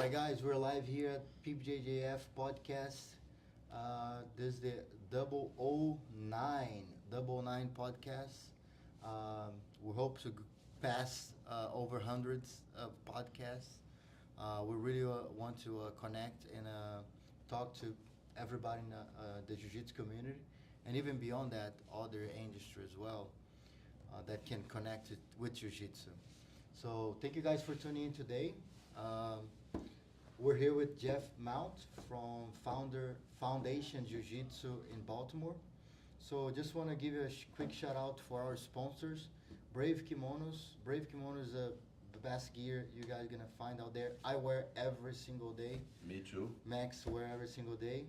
right, guys, we're live here at PBJJF podcast. This is the double O nine podcast. We hope to pass over hundreds of podcasts. We really want to connect and talk to everybody in the jiu-jitsu community, and even beyond that, other industry as well that can connect it with jiu-jitsu. So thank you guys for tuning in today. We're here with Jeff Mount from Foundation Jiu-Jitsu in Baltimore. So just want to give you a quick shout out for our sponsors, Brave Kimonos. Brave Kimonos is the best gear you guys gonna find out there. I wear every single day. Me too. Max wear every single day.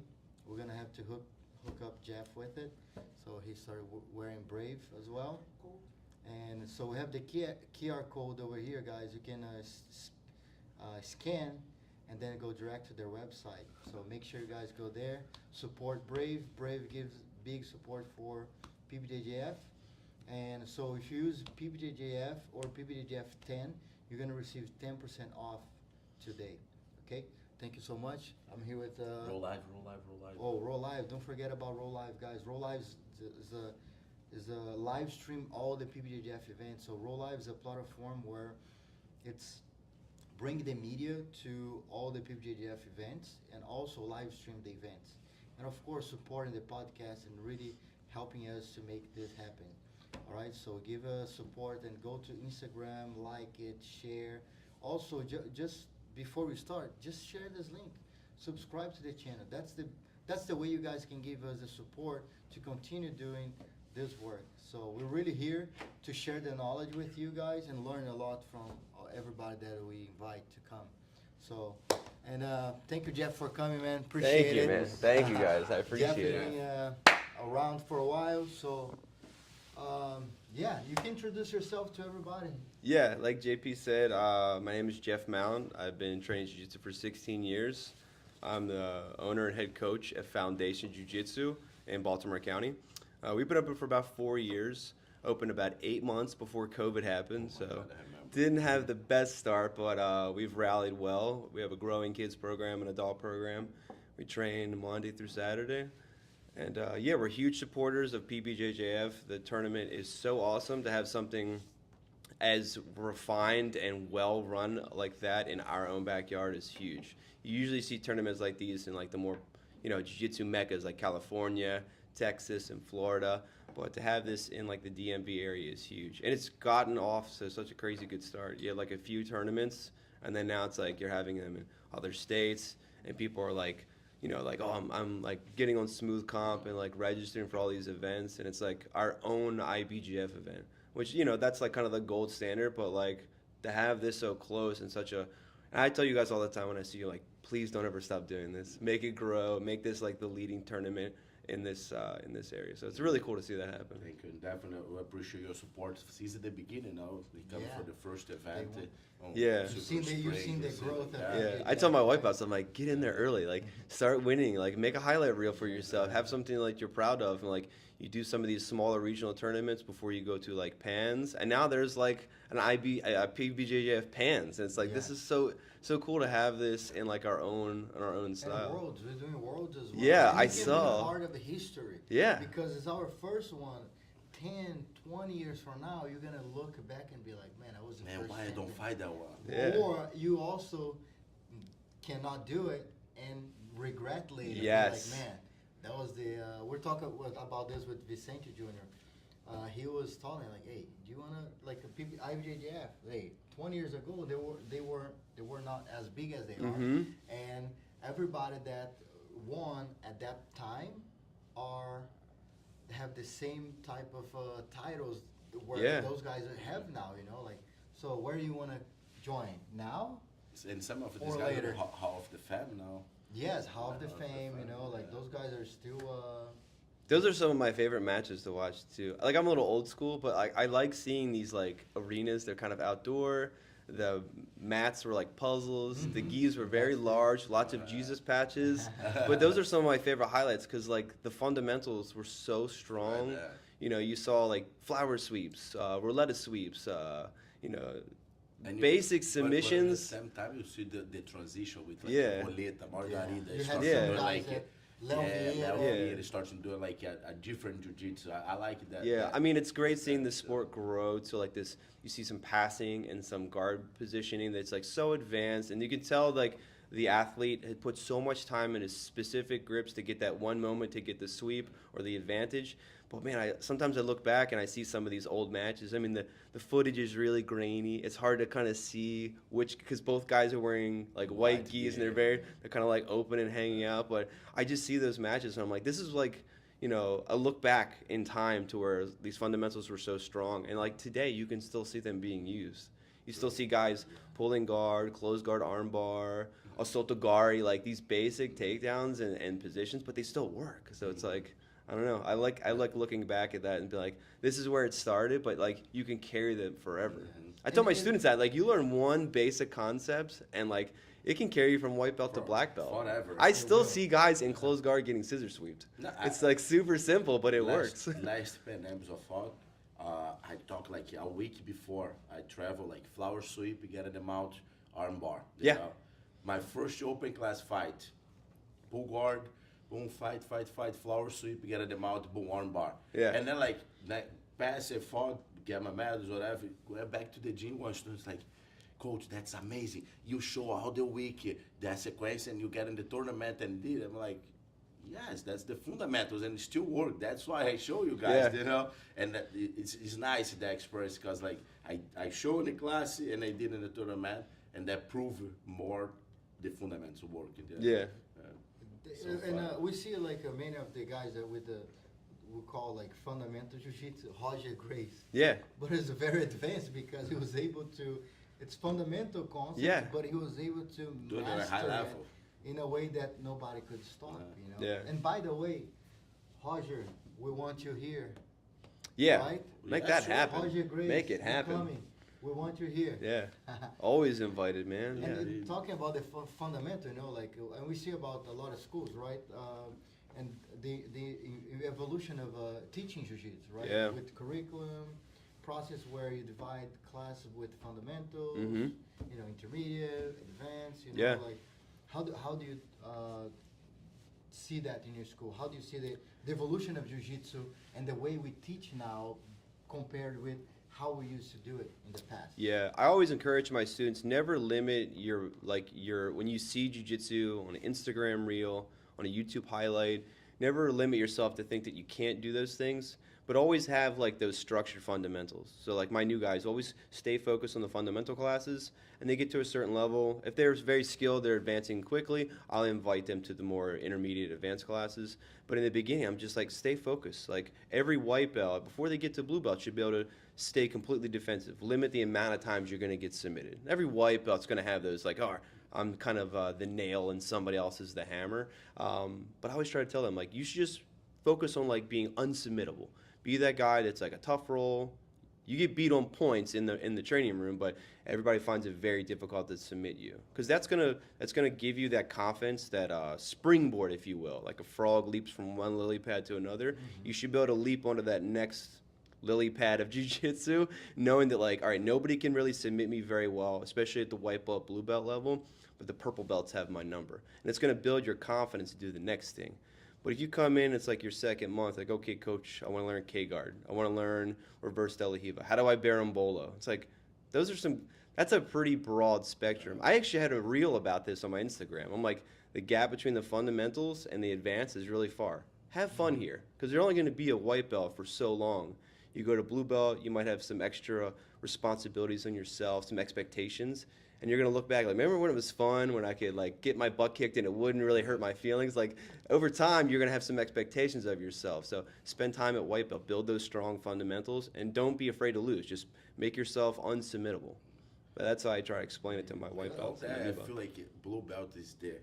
We're gonna have to hook up Jeff with it. So he started wearing Brave as well. Cool. And so we have the QR code over here, guys. You can scan and then go direct to their website. So make sure you guys go there. Support Brave. Brave gives big support for PBJJF. And so if you use PBJJF or PBJJF 10, you're going to receive 10% off today. Okay? Thank you so much. I'm here with... Roll live. Oh, Roll Live. Don't forget about Roll Live, guys. Roll Live is a live stream all the PBJJF events. So Roll Live is a platform where it's bring the media to all the PBJJF events and also live stream the events. And of course, supporting the podcast and really helping us to make this happen. All right, so give us support and go to Instagram, like it, share. Also, just before we start, just share this link. Subscribe to the channel. That's the way you guys can give us the support to continue doing this work. So we're really here to share the knowledge with you guys and learn a lot from everybody that we invite to come. So, and thank you, Jeff, for coming, man. Appreciate Thank you, it. man. Thank you, guys. I appreciate Jeff it. has been around for a while, so yeah, you can introduce yourself to everybody. Yeah, like JP said, my name is Jeff Mount. I've been training Jiu-Jitsu for 16 years. I'm the owner and head coach at Foundation Jiu-Jitsu in Baltimore County. We've been open for about 4 years, opened about 8 months before COVID happened, so didn't have the best start, but we've rallied well. We have a growing kids program and adult program. We train Monday through Saturday. And yeah, we're huge supporters of PBJJF. The tournament is so awesome to have something as refined and well run like that in our own backyard is huge. You usually see tournaments like these in like the more, jiu-jitsu meccas like California, Texas, and Florida. But to have this in like the DMV area is huge. And it's gotten off to such a crazy good start. You had like a few tournaments, and then now it's like you're having them in other states, and people are like, oh, I'm like getting on Smooth Comp and like registering for all these events, and it's like our own IBJF event, which, that's like kind of the gold standard, but like to have this so close and and I tell you guys all the time when I see you, like, please don't ever stop doing this. Make it grow, make this like the leading tournament in this area. So it's really cool to see that happen. Thank you. Definitely appreciate your support since the beginning. They come for the first event. Yeah. You've seen the growth. Yeah. I tell my wife about something, like, get in there early, like start winning, like make a highlight reel for yourself, have something like you're proud of, and like you do some of these smaller regional tournaments before you go to like PANS, and now there's like a PBJJF PANS, and it's like this is so cool to have this in like our own style. And Worlds, we're doing Worlds as well. Yeah, and I saw. Part of the history. Yeah. Because it's our first one. 10, 20 years from now, you're gonna look back and be like, man, I was the first. Why I don't fight that one? Yeah. Or you also cannot do it and regret later. Yes. Be like, man, that was the. We're talking about this with Vicente Jr. He was telling me like, hey, do you wanna like a IBJJF? Hey, 20 years ago they were not as big as they are, and everybody that won at that time have the same type of titles where those guys have now. Like, so where do you want to join now? And some of Or these guys later. are Hall of the Fam now. Yes, Hall of the Fame. Like those guys are still. Those are some of my favorite matches to watch too. Like, I'm a little old school, but I like seeing these like arenas. They're kind of outdoor. The mats were like puzzles. The gis were very large, lots of Jesus patches. But those are some of my favorite highlights because like the fundamentals were so strong. You saw like flower sweeps, roulette sweeps, And basic but at the submissions. same time, you see the transition with like Yeah. Boleta, Margarida. You had starts some doing, guys like that yeah, Léo Vieira. Vieira starts doing like a different jiu-jitsu. I like that. Yeah, that- I mean, it's great seeing the that, sport grow to like this. You see some passing and some guard positioning that's like so advanced, and you can tell like the athlete had put so much time into specific grips to get that one moment to get the sweep or the advantage. But man, sometimes I look back and I see some of these old matches. I mean, the footage is really grainy. It's hard to kind of see which, because both guys are wearing like white White, gis and yeah. they're kind of like open and hanging out. But I just see those matches and I'm like, this is like, you know, a look back in time to where these fundamentals were so strong. And like today, you can still see them being used. You still see guys pulling guard, close guard armbar, osotogari, like these basic takedowns and positions, but they still work. So it's like, I don't know. I like looking back at that and be like, this is where it started, but like you can carry them forever. I tell my students that like you learn one basic concept and like it can carry you from white belt to black belt. Forever. I still see guys in close guard getting scissor sweeped. No, It's like super simple, but it works. Last Panamas of all, I talk like a week before I travel, like flower sweep, get them out, arm bar. you Yeah. know. My first open class fight, pull guard, boom, fight, flower sweep, get them out, boom, arm bar. Yeah. And then like pass it, fought, get my medals, whatever, go back to the gym, one student's like, Coach, that's amazing. You show all the week that sequence and you get in the tournament and did. I'm like, yes, that's the fundamentals and it still work. That's why I show you guys, Yeah. you know. And it's nice that experience because like I show in the class and I did in the tournament and that prove more the fundamentals work. Yeah. So And fun. we see like many of the guys that with the we call like fundamental jiu-jitsu, Roger Grace. Yeah. But it's very advanced because he was able to. It's fundamental concepts, Yeah. but he was able to Do it at a master high it level. in a way that nobody could stop. You know. Yeah. And by the way, Roger, we want you here. Yeah. Right? Make Yeah, that sure. happen. Roger Grace, Make it you're happen. coming. We want you here. Yeah. Always invited, man. And Yeah. then talking about the fundamental, you know, like, and we see about a lot of schools, right? And the evolution of teaching jiu-jitsu, right? Yeah. With curriculum process where you divide classes with fundamentals, Mhm. you know, intermediate, advanced, you know, Yeah. like, how do you see that in your school? How do you see the evolution of jiu-jitsu and the way we teach now compared with how we used to do it in the past? Yeah, I always encourage my students never limit your when you see jiu-jitsu on an Instagram reel, on a YouTube highlight, never limit yourself to think that you can't do those things, but always have like those structured fundamentals. So like my new guys always stay focused on the fundamental classes and they get to a certain level. If they're very skilled, they're advancing quickly, I'll invite them to the more intermediate advanced classes. But in the beginning, I'm just like, stay focused. Like every white belt, before they get to blue belt, should be able to stay completely defensive. Limit the amount of times you're going to get submitted. Every white belt's going to have those like, oh, I'm kind of the nail and somebody else is the hammer. But I always try to tell them, like, you should just focus on like being unsubmittable. Be that guy that's like a tough roll. You get beat on points in the training room, but everybody finds it very difficult to submit you because that's gonna give you that confidence, that springboard, if you will, like a frog leaps from one lily pad to another. Mm-hmm. You should be able to leap onto that next lily pad of jiu-jitsu, knowing that like, all right, nobody can really submit me very well, especially at the white belt, blue belt level, but the purple belts have my number, and it's gonna build your confidence to do the next thing. But if you come in, it's like your second month, like, okay, coach, I want to learn K-guard. I want to learn reverse De La Hiva. How do I berimbolo? It's like, that's a pretty broad spectrum. I actually had a reel about this on my Instagram. I'm like, the gap between the fundamentals and the advanced is really far. Have fun here, because you're only going to be a white belt for so long. You go to blue belt, you might have some extra responsibilities on yourself, some expectations. And you're going to look back, like, remember when it was fun, when I could, like, get my butt kicked and it wouldn't really hurt my feelings? Like, over time, you're going to have some expectations of yourself. So spend time at white belt, build those strong fundamentals, and don't be afraid to lose. Just make yourself unsubmittable. But that's how I try to explain it to my white belts. I feel like blue belt is the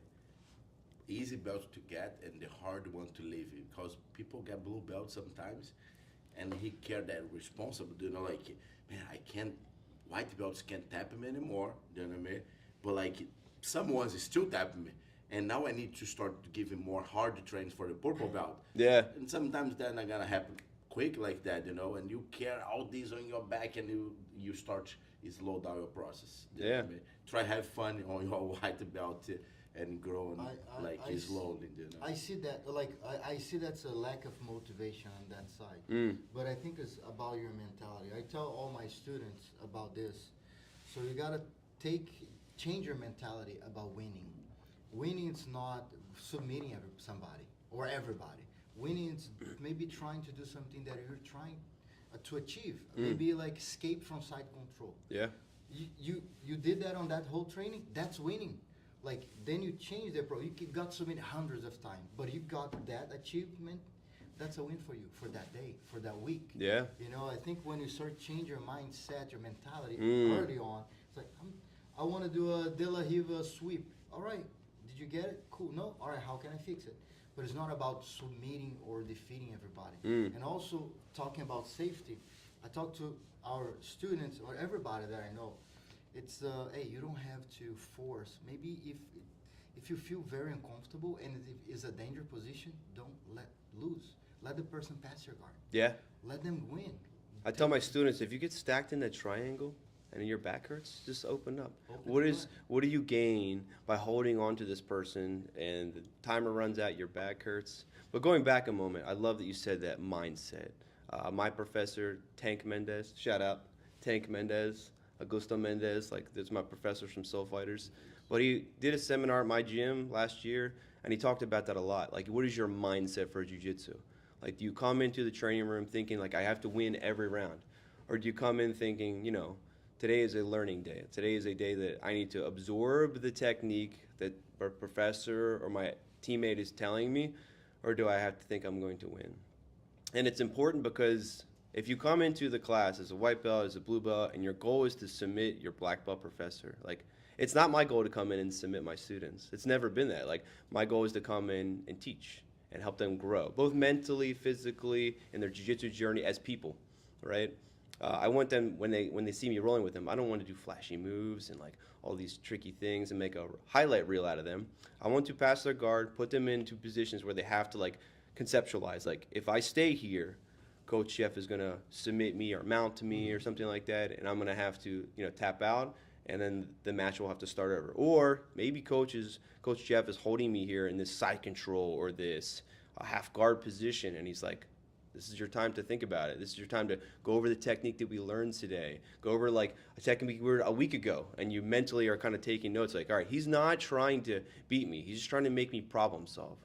easy belt to get and the hard one to leave, because people get blue belt sometimes, and he carry that responsibility, you know, like, man, I can't, white belts can't tap him anymore, you know what I mean? But like, someone's still tapping me, and now I need to start to give him more hard trains for the purple belt. Yeah. And sometimes that's not gonna happen quick like that, you know, and you carry all these on your back and you start slow down your process. Yeah. Try have fun on your white belt and grow slowly. I see that, like, I see that's a lack of motivation on that side. But I think it's about your mentality. I tell all my students about this. So you gotta change your mentality about winning. Winning is not submitting somebody or everybody. Winning is maybe trying to do something that you're trying to achieve. Maybe like escape from side control. Yeah. You did that on that whole training. That's winning. Like, then you change the approach. You got submit hundreds of times, but you got that achievement. That's a win for you for that day, for that week. Yeah. You know, I think when you start change your mindset, your mentality early on, it's like, I want to do a De La Riva sweep. All right, did you get it? Cool. No? All right, how can I fix it? But it's not about submitting or defeating everybody. And also talking about safety, I talk to our students or everybody that I know. It's hey, you don't have to force. Maybe if you feel very uncomfortable and it is a danger position, don't lose. Let the person pass your guard. Yeah. Let them win. I tell my students, if you get stacked in that triangle and your back hurts, just open up. What do you gain by holding on to this person and the timer runs out, your back hurts? But going back a moment, I love that you said that mindset. My professor, Tank Mendez, shout out, Tank Mendez, Augusto Mendez, like that's my professor from Soul Fighters. But he did a seminar at my gym last year, and he talked about that a lot. Like, what is your mindset for jiu-jitsu? Like, do you come into the training room thinking, like, I have to win every round? Or do you come in thinking, you know, today is a learning day. Today is a day that I need to absorb the technique that my professor or my teammate is telling me, or do I have to think I'm going to win? And it's important because if you come into the class as a white belt, as a blue belt, and your goal is to submit your black belt professor, like, it's not my goal to come in and submit my students. It's never been that. Like, my goal is to come in and teach and help them grow, both mentally, physically, in their jiu-jitsu journey as people, right? I want them, when they see me rolling with them, I don't want to do flashy moves and like all these tricky things and make a highlight reel out of them. I want to pass their guard, put them into positions where they have to like conceptualize, like, if I stay here, Coach Jeff is going to submit me or mount to me or something like that, and I'm going to have to, you know, tap out, and then the match will have to start over. Or maybe Coach Jeff is holding me here in this side control or this half guard position, and he's like, this is your time to think about it. This is your time to go over the technique that we learned today. Go over like a technique we learned a week ago, and you mentally are kind of taking notes like, all right, he's not trying to beat me. He's just trying to make me problem solve.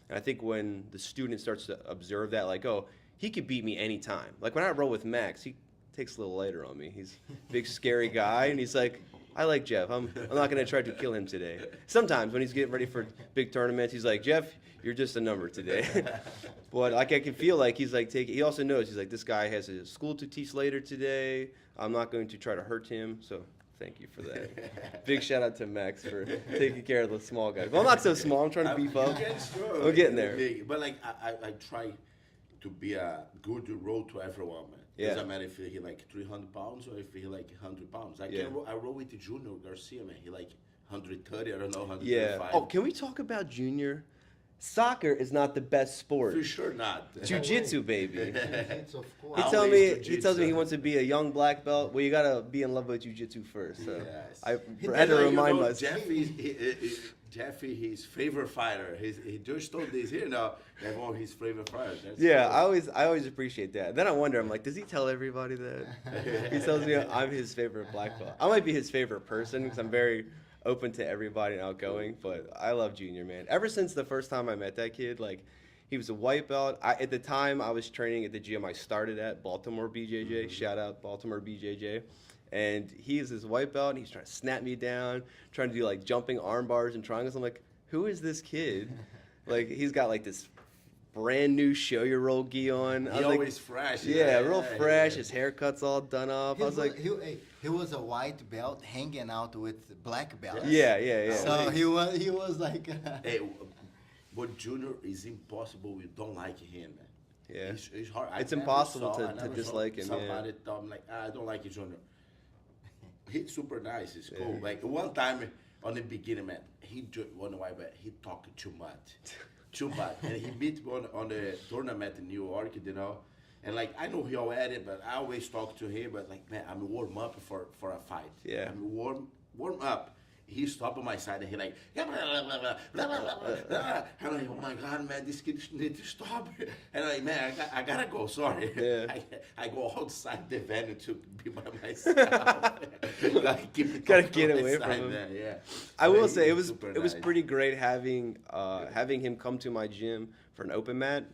And I think when the student starts to observe that, like, oh, he could beat me anytime. Like when I roll with Max, he takes a little lighter on me. He's a big, scary guy, and he's like, I like Jeff. I'm not going to try to kill him today. Sometimes when he's getting ready for big tournaments, he's like, Jeff, you're just a number today. But like I can feel like he's like he also knows, he's like, this guy has a school to teach later today. I'm not going to try to hurt him. So thank you for that. Big shout out to Max for taking care of the small guys. Well, I'm not so small. I'm trying to beef up. I'm getting there. But like I try to be a good role to everyone, man. Yeah. Doesn't matter if he like 300 pounds or if he like 100 pounds. I roll with Junior Garcia, man. He like 130, I don't know, 135. Yeah. Oh, can we talk about Junior? Soccer is not the best sport. For sure not. Jiu-jitsu, baby. Jiu-jitsu, of course. He tells me he wants to be a young black belt. Well, you gotta be in love with jiu-jitsu first. So Yes. I had to remind myself. Jeffy, his favorite fighter. He just told this here now. They want his favorite fighter. That's Yeah, cool. I always appreciate that. Then I wonder, I'm like, does he tell everybody that? He tells me I'm his favorite black belt. I might be his favorite person because I'm very open to everybody and outgoing, but I love Junior, man. Ever since the first time I met that kid, like, he was a white belt. At the time, I was training at the gym I started at, Baltimore BJJ. Mm-hmm. Shout out Baltimore BJJ. And he's this white belt, and he's trying to snap me down, trying to do, like, jumping arm bars and triangles. I'm like, who is this kid? Like, he's got, like, this brand new show your roll gi on. He always fresh. Yeah, real fresh. His haircut's all done up. I was like, he was a white belt hanging out with black belts. Yeah. So he was like. Hey, but Junior is impossible. We don't like him, man. Yeah, it's hard. It's impossible to dislike him. Somebody told me like, I don't like Junior. He's super nice. He's cool. Yeah. Like one time on the beginning, man, he talked too much. And he beat me on the tournament in New York, you know. And like I know he all at it, but I always talk to him. But like, man, I'm warm up for a fight. Yeah. I'm warm up. He stopped on my side and he like, blah, blah, blah, blah, blah, blah, blah, blah. And I'm like, oh my God, man, this kid need to stop. And I'm like, man, I gotta go. Sorry. Yeah. I go outside the venue to be by myself. Like, Gotta get away from him. Man. Yeah. I But will say he's it super was nice. pretty great having him come to my gym for an open mat.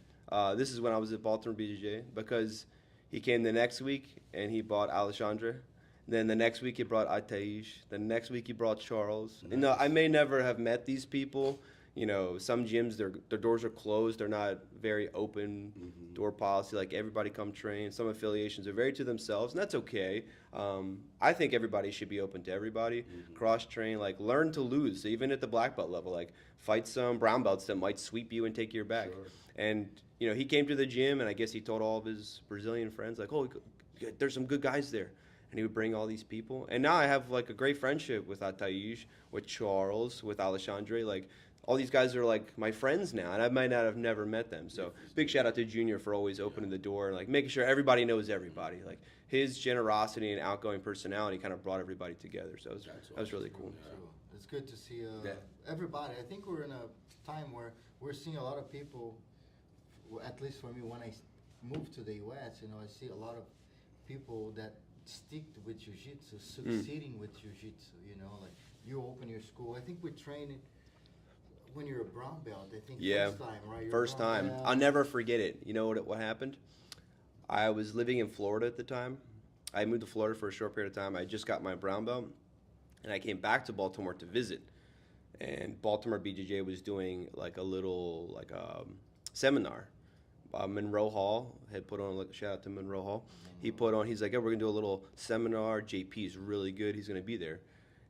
This is when I was at Baltimore BJJ, because he came the next week and he bought Alexandre. Then the next week he brought Ataish. The next week he brought Charles. Nice. And no, I may never have met these people. You know, some gyms their doors are closed. They're not very open door policy. Like everybody come train. Some affiliations are very to themselves, and that's okay. I think everybody should be open to everybody. Cross train, like learn to lose. So even at the black belt level, like fight some brown belts that might sweep you and take your back. Sure. And you know, he came to the gym, and I guess he told all of his Brazilian friends, like, oh, there's some good guys there. And he would bring all these people. And now I have like a great friendship with Ataish, with Charles, with Alexandre. Like all these guys are like my friends now, and I might not have never met them. So big shout out to Junior for always opening the door and like making sure everybody knows everybody. Like his generosity and outgoing personality kind of brought everybody together. So that was really cool. So it's good to see Yeah. everybody. I think we're in a time where we're seeing a lot of people, at least for me, when I moved to the U.S., you know, I see a lot of people that stick with jiu-jitsu, succeeding with jiu-jitsu, you know, like you open your school. I think we train it when you're a brown belt, I think first time, right? You're a First brown time. belt. I'll never forget it. You know what happened? I was living in Florida at the time. I moved to Florida for a short period of time. I just got my brown belt, and I came back to Baltimore to visit. And Baltimore BJJ was doing like a little seminar. Monroe Hall had put on, shout out to Monroe Hall. He put on, he's like, yeah, we're going to do a little seminar. JP is really good. He's going to be there.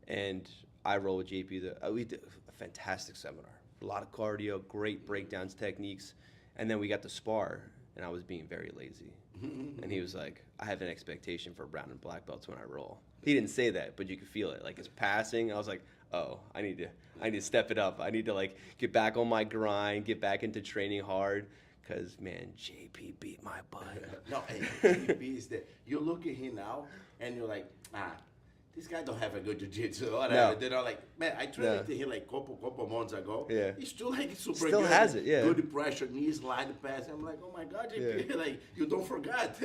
And I roll with JP. We did a fantastic seminar. A lot of cardio, great breakdowns, techniques. And then we got to spar, and I was being very lazy. And he was like, I have an expectation for brown and black belts when I roll. He didn't say that, but you could feel it. Like his passing, I was like, oh, I need to step it up. I need to like get back on my grind, get back into training hard. Because, man, JP beat my butt. No, JP is that you look at him now and you're like, this guy don't have a good jiu-jitsu or whatever. No. They're not like, man, I trained to him like couple months ago. Yeah. He's still like super Still good. has it, yeah. Good pressure, knees, line pass. I'm like, oh my God, JP, Yeah. like, you don't forget.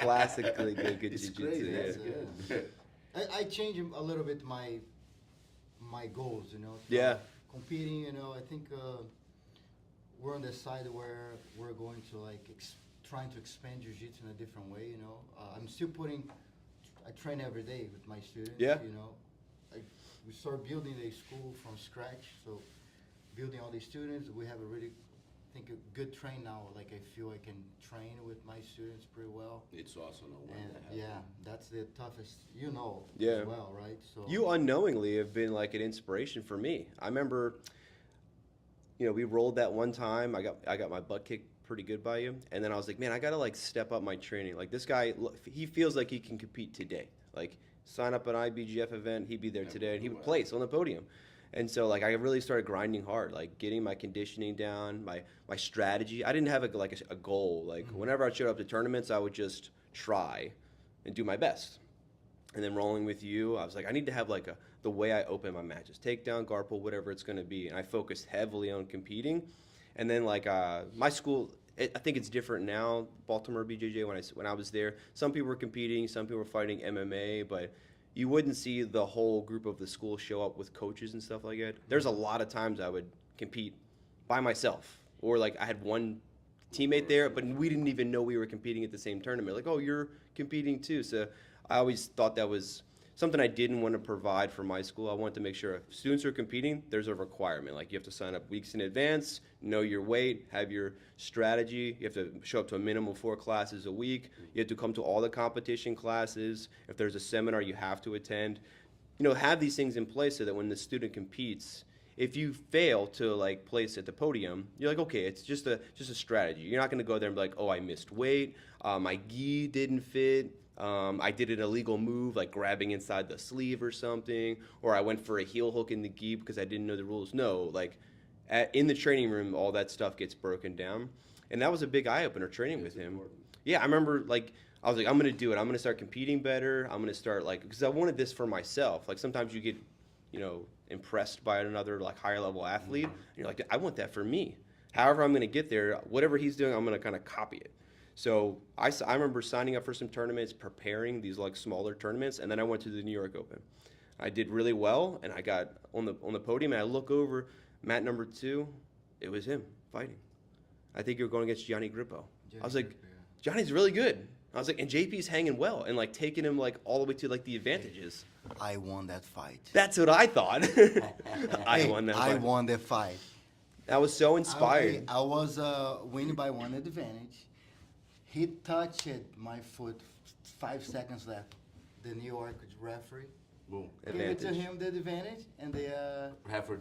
Classically good It's jiu-jitsu. crazy. Yeah. That's good. I changed a little bit my goals, you know. Yeah. Competing, you know, I think we're on the side where we're going to like trying to expand jiu-jitsu in a different way, you know. I'm still I train every day with my students, Yeah. you know. We start building the school from scratch, so building all these students, we have a really, I think, a good train now. Like I feel I can train with my students pretty well. It's awesome. And yeah, that's the toughest, you know, Yeah. as well, right? So You unknowingly have been like an inspiration for me. I remember, you know, we rolled that one time. I got my butt kicked pretty good by you, and then I was like, man, I gotta like step up my training. Like this guy, he feels like he can compete today. Like sign up an IBGF event, he'd be there today, and he would place on the podium. And so like I really started grinding hard, like getting my conditioning down, my strategy. I didn't have a goal. Like whenever I showed up to tournaments, I would just try and do my best. And then rolling with you, I was like, I need to have like the way I open my matches, takedown, guard pull, whatever it's going to be. And I focused heavily on competing. And then like my school, I think it's different now. Baltimore BJJ, when I was there, some people were competing, some people were fighting MMA, but you wouldn't see the whole group of the school show up with coaches and stuff like that. There's a lot of times I would compete by myself, or like I had one teammate there, but we didn't even know we were competing at the same tournament. Like, oh, you're competing too. So I always thought that was something I didn't want to provide for my school. I wanted to make sure if students are competing, there's a requirement. Like you have to sign up weeks in advance, know your weight, have your strategy. You have to show up to a minimum of 4 classes a week. You have to come to all the competition classes. If there's a seminar, you have to attend. You know, have these things in place so that when the student competes, if you fail to like place at the podium, you're like, okay, it's just a strategy. You're not going to go there and be like, oh, I missed weight, my gi didn't fit. I did an illegal move, like grabbing inside the sleeve or something, or I went for a heel hook in the gi because I didn't know the rules. No, like in the training room, all that stuff gets broken down. And that was a big eye-opener training with him. Important. yeah, I remember like I was like, I'm gonna do it. I'm gonna start competing better. I'm gonna start like because I wanted this for myself. Like sometimes you get, impressed by another like higher level athlete, and you're like, I want that for me. However, I'm gonna get there. Whatever he's doing, I'm gonna kind of copy it. So I remember signing up for some tournaments, preparing these like smaller tournaments, and then I went to the New York Open. I did really well, and I got on the podium, and I look over, mat number 2, it was him fighting. I think you were going against Gianni Grippo. I was like, Johnny's really good. I was like, and JP's hanging well, and like taking him like all the way to like the advantages. I won that fight. That's what I thought. I won that fight. I won the fight. I was so inspired. I was winning by 1 advantage. He touched my foot 5 seconds left. The New York referee Boom. gave it to him the advantage, and the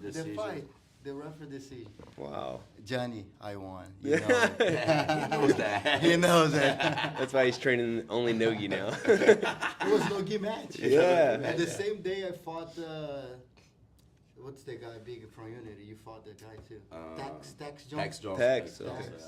Decision. fight, the referee decision. Wow. Johnny, I won. Yeah. He knows that. He knows that. That's why he's training only nogi now. It was no gi match. Yeah. And the same day I fought. What's the guy big from Unity? You fought that guy too. Tex Jones. Tex Jones. Tex, Okay. Tex.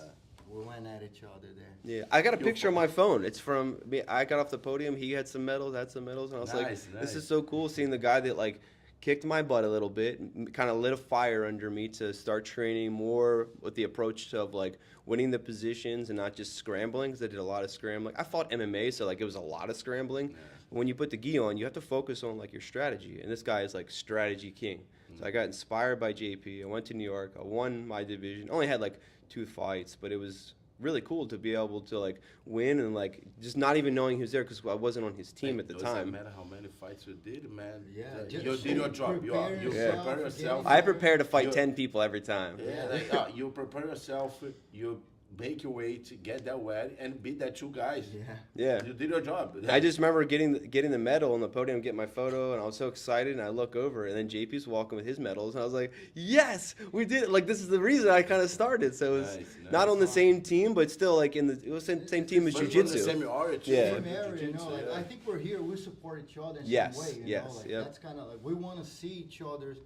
We went at each other there. Yeah, I got a picture on my phone. It's from me. I got off the podium. He had some medals, I had some medals, and I was like, Nice, "This nice. is so cool." Seeing the guy that like kicked my butt a little bit, kind of lit a fire under me to start training more with the approach of like winning the positions and not just scrambling. Because I did a lot of scrambling. I fought MMA, so like it was a lot of scrambling. Yeah. When you put the gi on, you have to focus on like your strategy, and this guy is like strategy king. So I got inspired by JP. I went to New York. I won my division. Only had like 2 fights, but it was really cool to be able to like win and like just not even knowing he was there because I wasn't on his team at the Doesn't time. matter how many fights you did, man. Yeah, You just did your job. You prepare prepare yourself, yourself. I prepare to fight You- 10 people every time. Yeah, you prepare yourself. You make your way to get that win and beat that 2 guys. Yeah. Yeah. You did your job. I just remember getting the medal on the podium, getting my photo, and I was so excited. And I look over, and then JP's walking with his medals, and I was like, "Yes, we did it!" Like this is the reason I kind of started. So it was Nice, not nice. on the same team, but still like it was the same team as But you're in the jiu-jitsu. same area too. Yeah. Same area, you know. Jiu-jitsu, Like, yeah. I think we're here. We support each other in Yes, some way. You yes, know, like yep. that's kind of like we want to see each other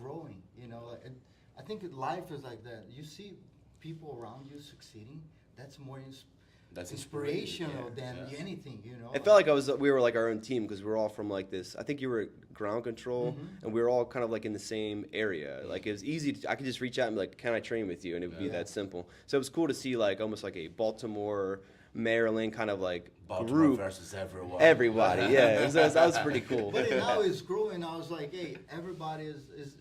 growing. You know, like I think life is like that. You see people around you succeeding. That's more That's inspirational inspiring, than yeah. anything. You know. It felt like we were like our own team because we were all from like this. I think you were at ground control, Mhm. and we were all kind of like in the same area. Like it was easy. I could just reach out and be like, "Can I train with you?" And it would be Yeah. that simple. So it was cool to see like almost like a Baltimore, Maryland kind of like Baltimore group. versus everyone. Everybody, yeah, that was pretty cool. But now it's growing. I was like, hey, everybody is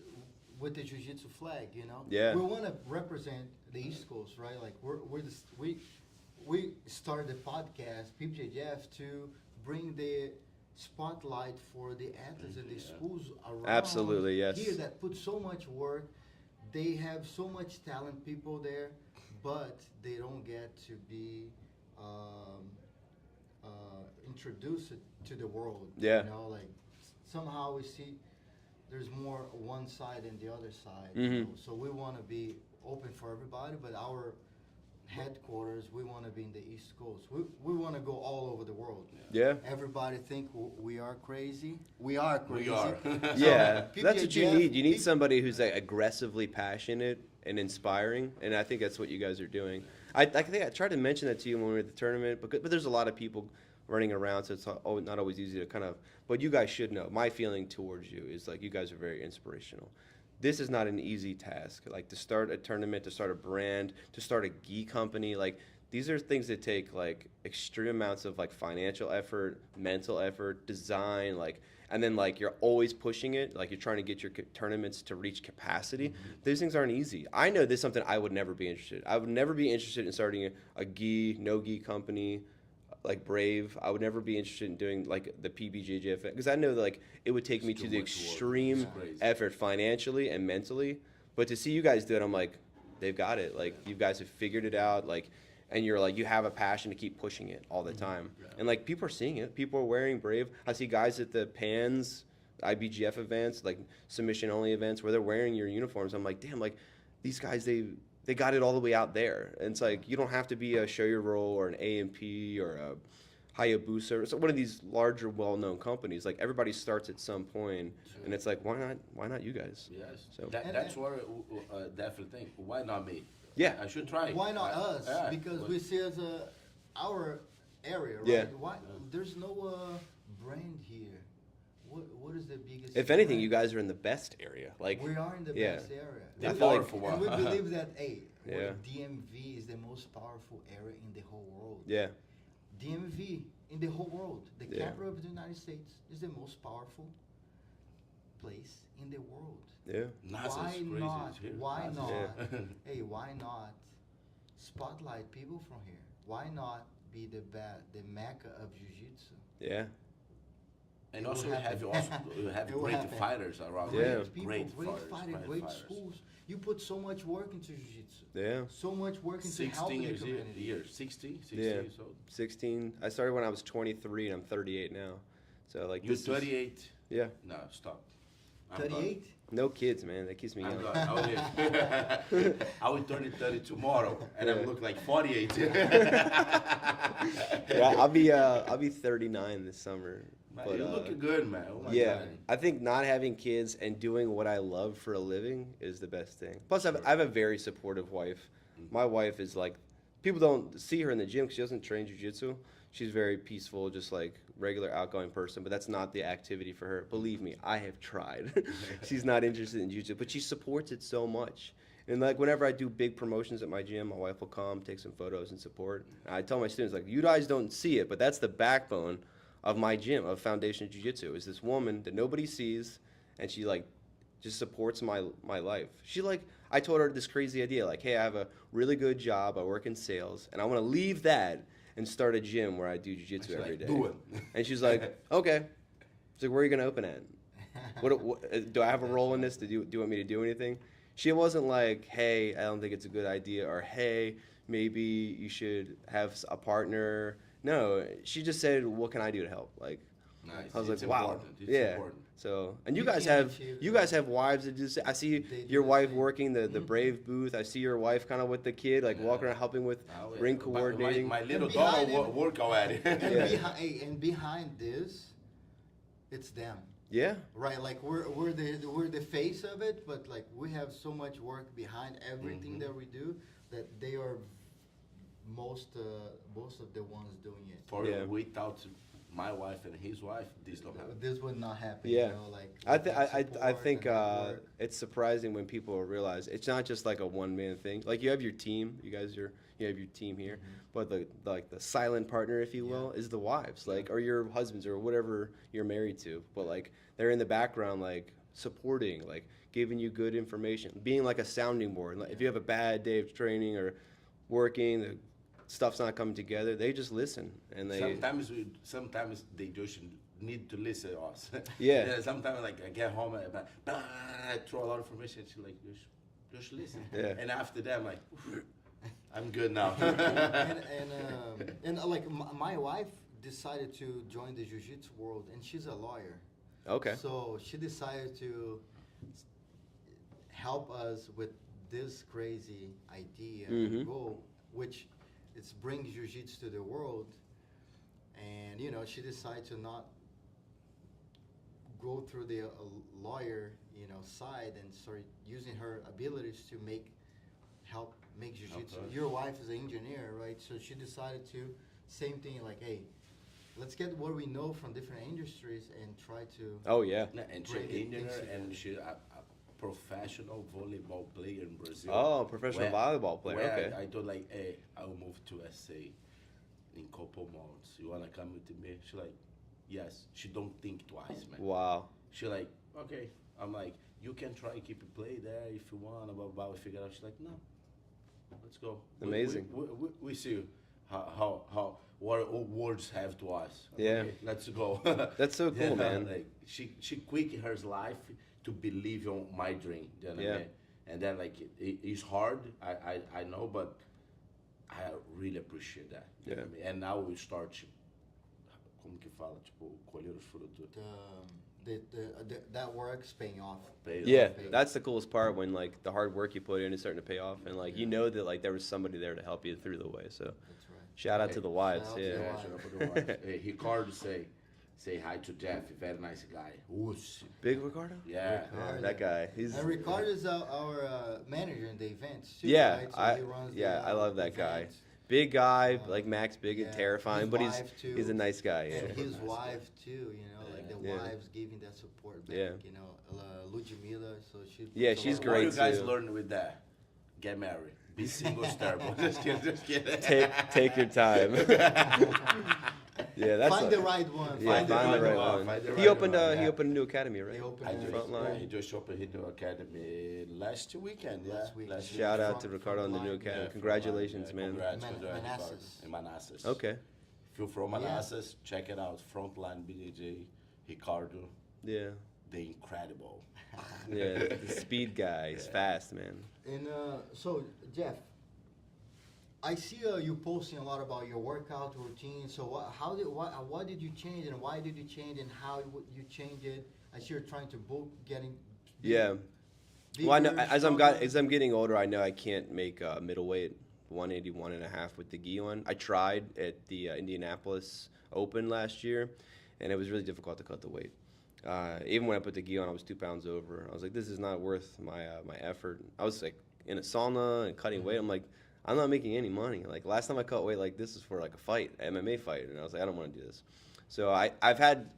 with the jiu-jitsu flag, you know. Yeah. We want to represent the East Coast, right? Like we started the podcast PBJJF to bring the spotlight for the athletes and the schools around Absolutely, yes. here that put so much work. They have so much talent, people there, but they don't get to be introduced to the world. Yeah. You know, like somehow we see there's more one side and the other side. Mhm. You know? So we want to be open for everybody, but our headquarters, we want to be in the East Coast. We want to go all over the world. Yeah. Everybody think we are crazy. We are crazy. We are. Yeah, that's what you PBJJF need. You need somebody who's like aggressively passionate and inspiring, and I think that's what you guys are doing. I think I tried to mention that to you when we were at the tournament, but there's a lot of people running around, so it's not always easy to kind of. But you guys should know. My feeling towards you is like you guys are very inspirational. This is not an easy task. Like to start a tournament, to start a brand, to start a gi company, like these are things that take like extreme amounts of like financial effort, mental effort, design, like, and then like you're always pushing it, like you're trying to get your tournaments to reach capacity. These things aren't easy. I know this is something I would never be interested. I would never be interested in starting a gi, no gi company like Brave. I would never be interested in doing like the PBJJF because I know that like it would take me It's to too the much work. extreme It's crazy. effort financially and mentally. But to see you guys do it, I'm like, they've got it. Like you guys have figured it out. Like, and you're like, you have a passion to keep pushing it all the time. Yeah. And like people are seeing it. People are wearing Brave. I see guys at the PANS, IBGF events, like submission only events where they're wearing your uniforms. I'm like, damn, like these guys, they got it all the way out there. And it's like, you don't have to be a Show Your Roll or an AMP or a Hayabusa, so one of these larger, well-known companies. Like everybody starts at some point, and it's like, why not you guys? Yes. So- That's what definitely think. Why not me? Yeah. I should try. Why not us? Yeah. Because we see as a our area, right? Yeah. Why there's no brand here? What is the biggest? If anything, brand? you guys are in the best area. Like, We are in the yeah. best area. The I feel like- powerful And we one. believe that Yeah. DMV is the most powerful area in the whole world. yeah, DMV in the whole world, the Yeah. capital of the United States, is the most powerful place in the world. yeah, NASA's Why crazy. not? It's here. Why NASA's not? here. Hey, why not spotlight people from here? Why not be the mecca of jiu-jitsu? yeah, And It also will you have happen. you have It will great happen. fighters around. Yeah. here. Great people, great fighters, great fighters. schools. You put so much work into jiu-jitsu. yeah. So much work into 16 helping the years, community. years, 16 Yeah. years old. 16. I started when I was 23, and I'm 38 now. So like You're this is- 38. yeah, No, stop. I'm done. 38? no kids, man. That keeps me I'm young. done. I will turn 30 tomorrow, and I Yeah. look like 48. Yeah, I'll be 39 this summer. Man, But, you're looking good, man. Oh my Yeah, God. I think not having kids and doing what I love for a living is the best thing. Plus, Sure. I have a very supportive wife. My wife is like, people don't see her in the gym because she doesn't train jiu-jitsu. She's very peaceful, just like regular outgoing person, but that's not the activity for her. Believe me, I have tried. She's not interested in jiu-jitsu, but she supports it so much. And like whenever I do big promotions at my gym, my wife will come, take some photos and support. And I tell my students, like, you guys don't see it, but that's the backbone of my gym, of Foundation Jiu-Jitsu, is this woman that nobody sees, and she like just supports my life. She like, I told her this crazy idea, like, hey, I have a really good job, I work in sales, and I want to leave that and start a gym where I do jiu-jitsu She's every like, day. "Do it." And she's like, okay. She's like, where are you gonna open at? What do I have a role in this? Do you want me to do anything? She wasn't like, hey, I don't think it's a good idea, or hey, maybe you should have a partner. No, she just said, what can I do to help? Like, Nice. I was It's like, wow, important. It's yeah. important. So, and you You guys can have achieve you that. guys have wives that just. I see They do your the wife same. working the Mhm. Brave booth. I see your wife kind of with the kid, like Yeah. walking around helping with Oh, yeah. ring My- coordinating. My little And daughter behind him- work already. And, Yeah. and behind this, it's them. Yeah, Right, like we're the face of it, but like we have so much work behind everything Mhm. that we do that they are most of the ones doing it. For Yeah. without my wife and his wife, this don't happen. This would not happen. Yeah. You know, like I that I support think and that work. it's surprising when people realize it's not just like a one man thing. Like you have your team, you have your team here, but the silent partner, if you will, is the wives, like or your husbands or whatever you're married to. But like they're in the background, like supporting, like giving you good information, being like a sounding board. Like, if you have a bad day of training or working, the stuff's not coming together, they just listen and they. Sometimes they just need to listen to us. Yeah. Sometimes like I get home and I throw a lot of information. She's like, just listen. Yeah. And after that, I'm like, I'm good now. and like my wife decided to join the jiu-jitsu world, and she's a lawyer. Okay. So she decided to help us with this crazy idea Mhm. and goal, which is bring jiu-jitsu to the world. And you know, she decided to not go through the lawyer, you know, side and start using her abilities to help make jiu-jitsu. us. Your wife is an engineer, right? So she decided to same thing, like, hey, let's get what we know from different industries and try to. Oh yeah. And she's Bring it engineer together. and she's a professional volleyball player in Brazil. Oh, professional volleyball player. Where Okay. I told like, hey, I'll move to SA in couple months. You wanna come with me? She like, yes. She don't think twice, man. Wow. She like, okay. I'm like, you can try and keep it play there if you want. Blah blah. We figure out. She's like, no. Let's go. Amazing. We see how what words have to us. Yeah. Okay, let's go. That's so cool, You know, man. Like she quick her life to believe on my dream. You know what I Yeah. mean? And then like it's hard. I know, but I really appreciate that. You know what I mean? And now we start. Como que fala? Tipo, colher os frutos. That work's paying off. Pay off. Yeah, Okay. that's the coolest part when like the hard work you put in is starting to pay off, and like you know that like there was somebody there to help you through the way. So That's right. shout out to the wives. Shout out to Yeah. the Yeah, wives. shout out to the wives. Hey, Ricardo say hi to Jeff. Very nice guy. Oosh. Big Ricardo. Yeah. Ricardo. That guy. He's. And Ricardo is our manager in the events too. Yeah, right? So I he runs I love that guy. events. big guy, like Max, big and Yeah, terrifying, his but wife, too. he's a nice guy. Yeah. And his wife too, like the Yeah. wives giving that support back. Yeah. Ludmila, so she. Yeah, puts a she's lot of- What do you great, guys too. learn with that? Get married. Be single is terrible. Just kidding. Take your time. Yeah, that's Find the right one. Yeah, find the right one. Find the He right opened one, a yeah. he opened a new academy, right? He opened I a just, Frontline. he just opened his new academy last weekend. Yeah, Last week. Last Shout week. out to Ricardo on the new Frontline. academy. Yeah, Congratulations, Frontline, man. Congrats, Man- congrats, Manassas. in Manassas. Okay. If you're from Manassas, check it out. Frontline BJJ, Ricardo, Yeah. the incredible. Yeah. The speed guy. He's fast, man. And so, Jeff, I see you posting a lot about your workout routine. So, what did you change, and why did you change, and how you change it? I see you're trying to book getting. Yeah. bigger, Well, I know stronger. as I'm getting older, I know I can't make middleweight 181.5 with the gi on. I tried at the Indianapolis Open last year, and it was really difficult to cut the weight. Even when I put the gi on, I was 2 pounds over. I was like, this is not worth my effort. I was like in a sauna and cutting weight. I'm like, I'm not making any money. Like last time I cut weight like this was for like a fight, an MMA fight, and I was like, I don't want to do this. So I've had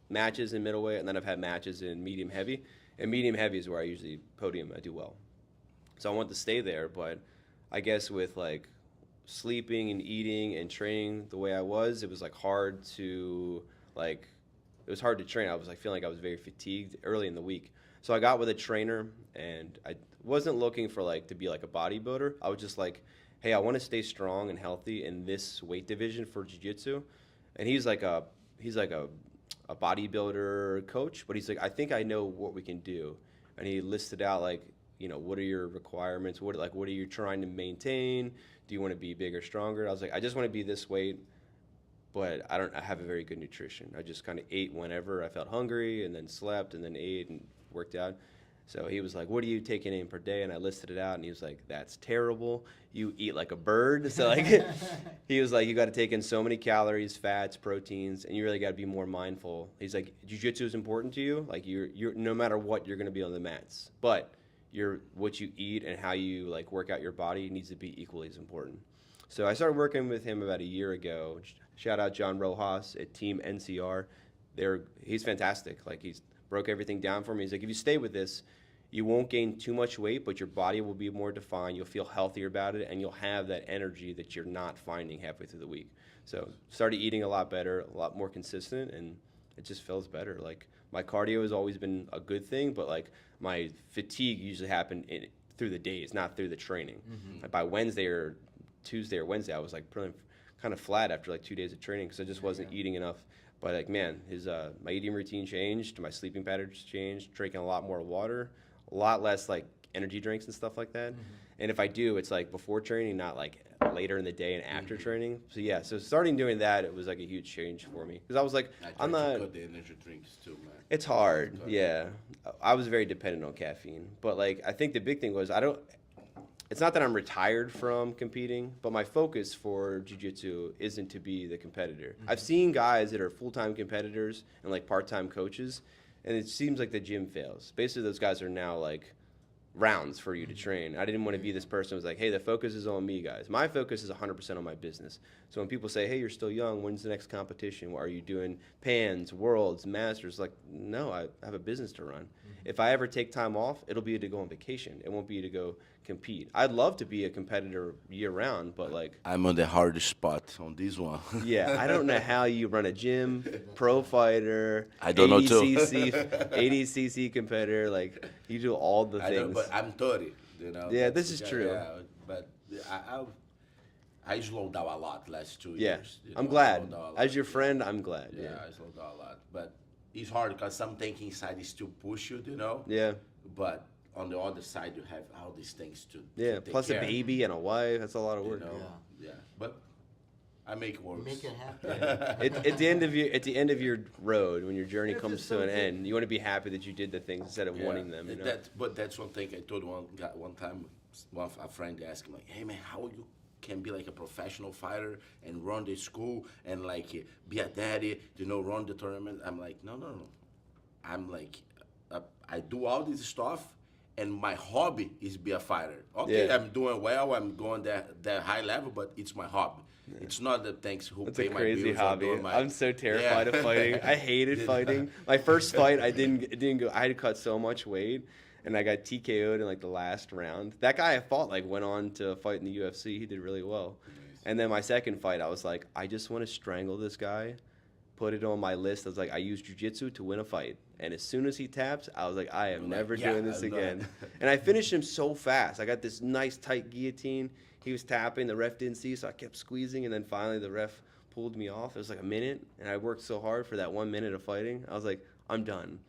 matches in middleweight, and then I've had matches in medium heavy. And medium heavy is where I usually podium. I do well. So I want to stay there, but I guess with like sleeping and eating and training the way I was, it was like hard to like. It was hard to train. I was like feeling like I was very fatigued early in the week. So I got with a trainer, and I wasn't looking for like to be like a bodybuilder. I was just like, hey, I want to stay strong and healthy in this weight division for jiu-jitsu. And he's like a bodybuilder coach, but he's like, I think I know what we can do. And he listed out like, what are your requirements? What are you trying to maintain? Do you want to be bigger, stronger? I was like, I just want to be this weight, but I have a very good nutrition. I just kind of ate whenever I felt hungry, and then slept, and then ate and worked out. So he was like, what are you taking in per day? And I listed it out, and he was like, that's terrible. You eat like a bird. So like, he was like, you got to take in so many calories, fats, proteins, and you really got to be more mindful. He's like, jiu-jitsu is important to you. Like you're no matter what, you're going to be on the mats, but what you eat and how you like work out your body needs to be equally as important. So I started working with him about a year ago. Shout out John Rojas at Team NCR. He's fantastic. Like he's broke everything down for me. He's like, if you stay with this, you won't gain too much weight, but your body will be more defined. You'll feel healthier about it, and you'll have that energy that you're not finding halfway through the week. So started eating a lot better, a lot more consistent, and it just feels better. Like my cardio has always been a good thing, but like my fatigue usually happened through the days, not through the training. Mm-hmm. Like by Wednesday or Tuesday or Wednesday, I was like kind of flat after like 2 days of training because I just wasn't eating enough. But like, man, my eating routine changed, my sleeping patterns changed, drinking a lot more water, a lot less like energy drinks and stuff like that. Mm-hmm. And if I do, it's like before training, not like later in the day and after training. So yeah, so starting doing that, it was like a huge change for me because I was like, I'm not. To cut the energy drinks too, man. It's hard, yeah. I was very dependent on caffeine, but like I think the big thing was it's not that I'm retired from competing, but my focus for jiu-jitsu isn't to be the competitor. Mm-hmm. I've seen guys that are full-time competitors and like part-time coaches, and it seems like the gym fails. Basically, those guys are now like rounds for you to train. I didn't want to be this person who was like, hey, the focus is on me, guys. My focus is 100% on my business. So when people say, hey, you're still young, when's the next competition? Are you doing Pans, Worlds, Masters? Like, no, I have a business to run. Mm-hmm. If I ever take time off, it'll be to go on vacation. It won't be to go compete. I'd love to be a competitor year-round, but like... I'm on the hardest spot on this one. Yeah, I don't know how you run a gym, pro fighter, I don't know too. 80cc competitor. Like, you do all the things. But I'm 30, Yeah, this is true. Yeah, but I slowed down a lot last 2 Yeah, years. I'm glad. As your friend, I'm glad. Yeah, I slowed down a lot. But it's hard because something inside is still push you, Yeah. But on the other side, you have all these things to take plus care. a baby and a wife. That's a lot of work. Yeah. But I make it work. Make it happen. At the end of your road, when your journey comes to an end, you want to be happy that you did the things instead of wanting them. But that's one thing I told one time. A friend asked me, like, "Hey man, how you can be like a professional fighter and run the school and like be a daddy, run the tournament?" I'm like, no. I'm like, I do all this stuff, and my hobby is be a fighter. Okay, Yeah. I'm doing well. I'm going that high level, but it's my hobby. It's not the things who That's pay a my crazy bills or hobby. doing my. I'm so terrified Yeah. of fighting. I hated You know? fighting. My first fight, it didn't go. I had to cut so much weight, and I got TKO'd in like the last round. That guy I fought like went on to fight in the UFC. He did really well. And then my second fight, I was like, I just want to strangle this guy. Put it on my list. I was like, I use jiu-jitsu to win a fight. And as soon as he taps, I was like, I am You're like, never yeah, doing this I'm not. again. And I finished him so fast. I got this nice tight guillotine. He was tapping. The ref didn't see, so I kept squeezing. And then finally the ref pulled me off. It was like a minute. And I worked so hard for that 1 minute of fighting. I was like, I'm done.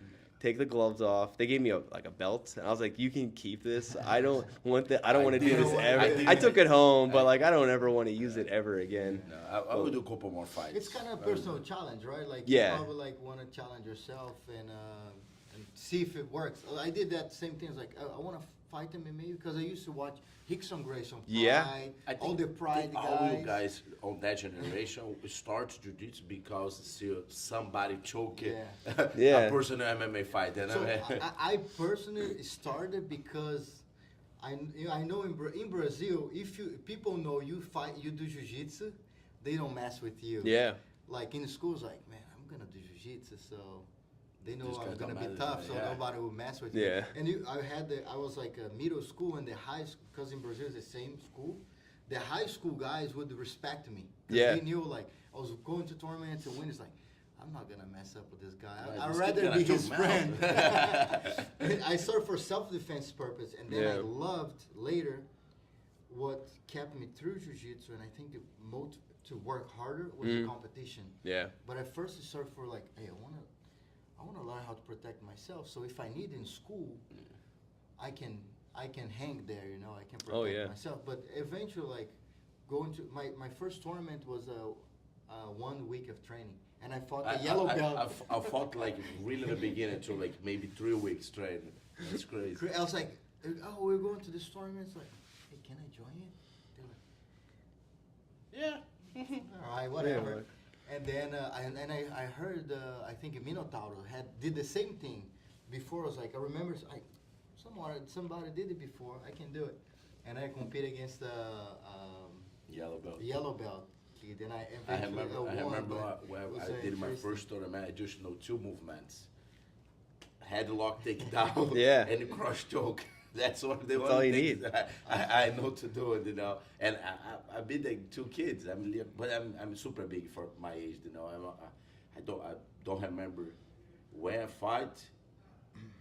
Take the gloves off. They gave me a belt. And I was like, you can keep this. I don't want that. I don't want to do this ever. I took it home, but like I don't ever want to use it ever again. No, I will do a couple more fights. It's kind of a personal challenge, right? Like Yeah. you probably like want to challenge yourself and see if it works. I did that same thing. It's like I want to fight MMA because I used to watch Rickson Gracie on Pride, Yeah. I all the Pride all you guys. guys on that generation start jiu-jitsu because somebody choked Yeah. Yeah. a person in MMA fight. And So I personally started because I know in Brazil, if people know you fight, you do jiu-jitsu, they don't mess with you. Yeah. Like in schools, like, man, I'm gonna do jiu-jitsu, so they know This I'm guy's gonna not be mad at tough, me, so yeah. nobody will mess with Yeah. me. And I was like a middle school and the high school, because in Brazil it's the same school. The high school guys would respect me. 'Cause Yeah. They knew like I was going to tournaments and win. It's like, I'm not gonna mess up with this guy. Right, I'd this rather kid be gonna his choke me friend. out. I started for self-defense purpose, and then I Yeah. loved later what kept me through jiu-jitsu, and I think the to work harder was the competition. Yeah. But at first, it started for like, hey, I wanna learn how to protect myself. So if I need in school, I can hang there, you know, I can protect Oh, yeah. myself. But eventually, like going to my first tournament was a 1 week of training, and I fought the yellow belt. I fought like really in the beginning to like maybe 3 weeks training. That's crazy. I was like, oh, we're going to this tournament. It's like, hey, can I join it? They're like, Yeah. all right, whatever. Yeah, like- And then I heard I think Minotauro did the same thing before. I was like, I remember somebody did it before. I can do it, and I compete against the Yellow belt. yellow belt kid, and I I eventually remember won. when It was, I did my interesting. first tournament. I just know 2 movements: headlock, takedown, Yeah. and cross choke. That's what they That's want. all you need. I know to do it, you know. And I beat like 2 kids. But I'm super big for my age, you know. I don't remember when I fight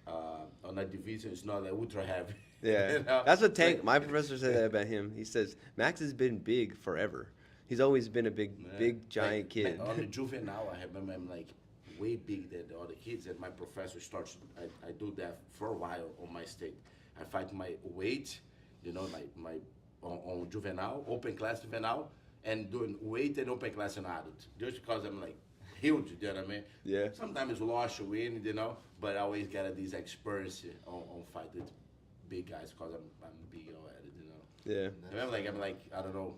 on a division. It's not like ultra heavy. Yeah. You know? That's what Tank, Like- my professor said that about him. He says, Max has been big forever. He's always been a big, Yeah. big, giant Like, kid. On the juvenile, I remember I'm like way big than the other kids, and my professor starts. I do that for a while on my state. I fight my weight, you know, my on juvenile, open class juvenile, and doing weight and open class and adult. Just because I'm like huge, you know what I mean? Yeah. Sometimes it's lost or win, you know, but I always get this experience on fight with big guys because I'm big already, you know. Yeah. And I'm like I don't know,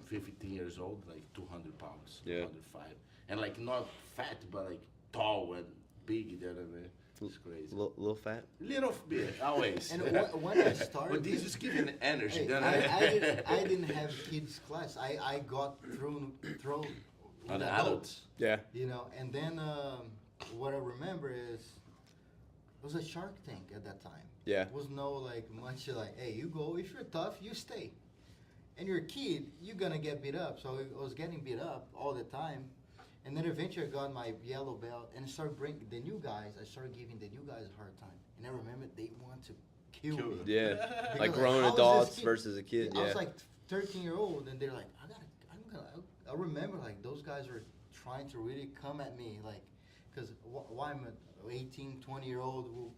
15 years old, like 200 pounds, Yeah. 205, and like not fat, but like tall and big. You know what I mean? It's crazy. Little fat. Little bit, always. And when I started, but this is giving energy. hey, you know what I mean? I didn't have kids class. I got thrown On with adults. Yeah. You know, and then what I remember is it was a Shark Tank at that time. Yeah. It was no like much like, hey, you go. If you're tough, you stay. And you're a kid, you're gonna get beat up. So I was getting beat up all the time. And then eventually I got my yellow belt and I started bringing the new guys. I started giving the new guys a hard time. And I remember they want to kill Kill me. them. Yeah. Because, Like grown how is this adults kid- versus a kid. I Yeah. was like 13-year-old, and they're like, I remember like those guys were trying to really come at me, like, because why am an 18, 20-year-old who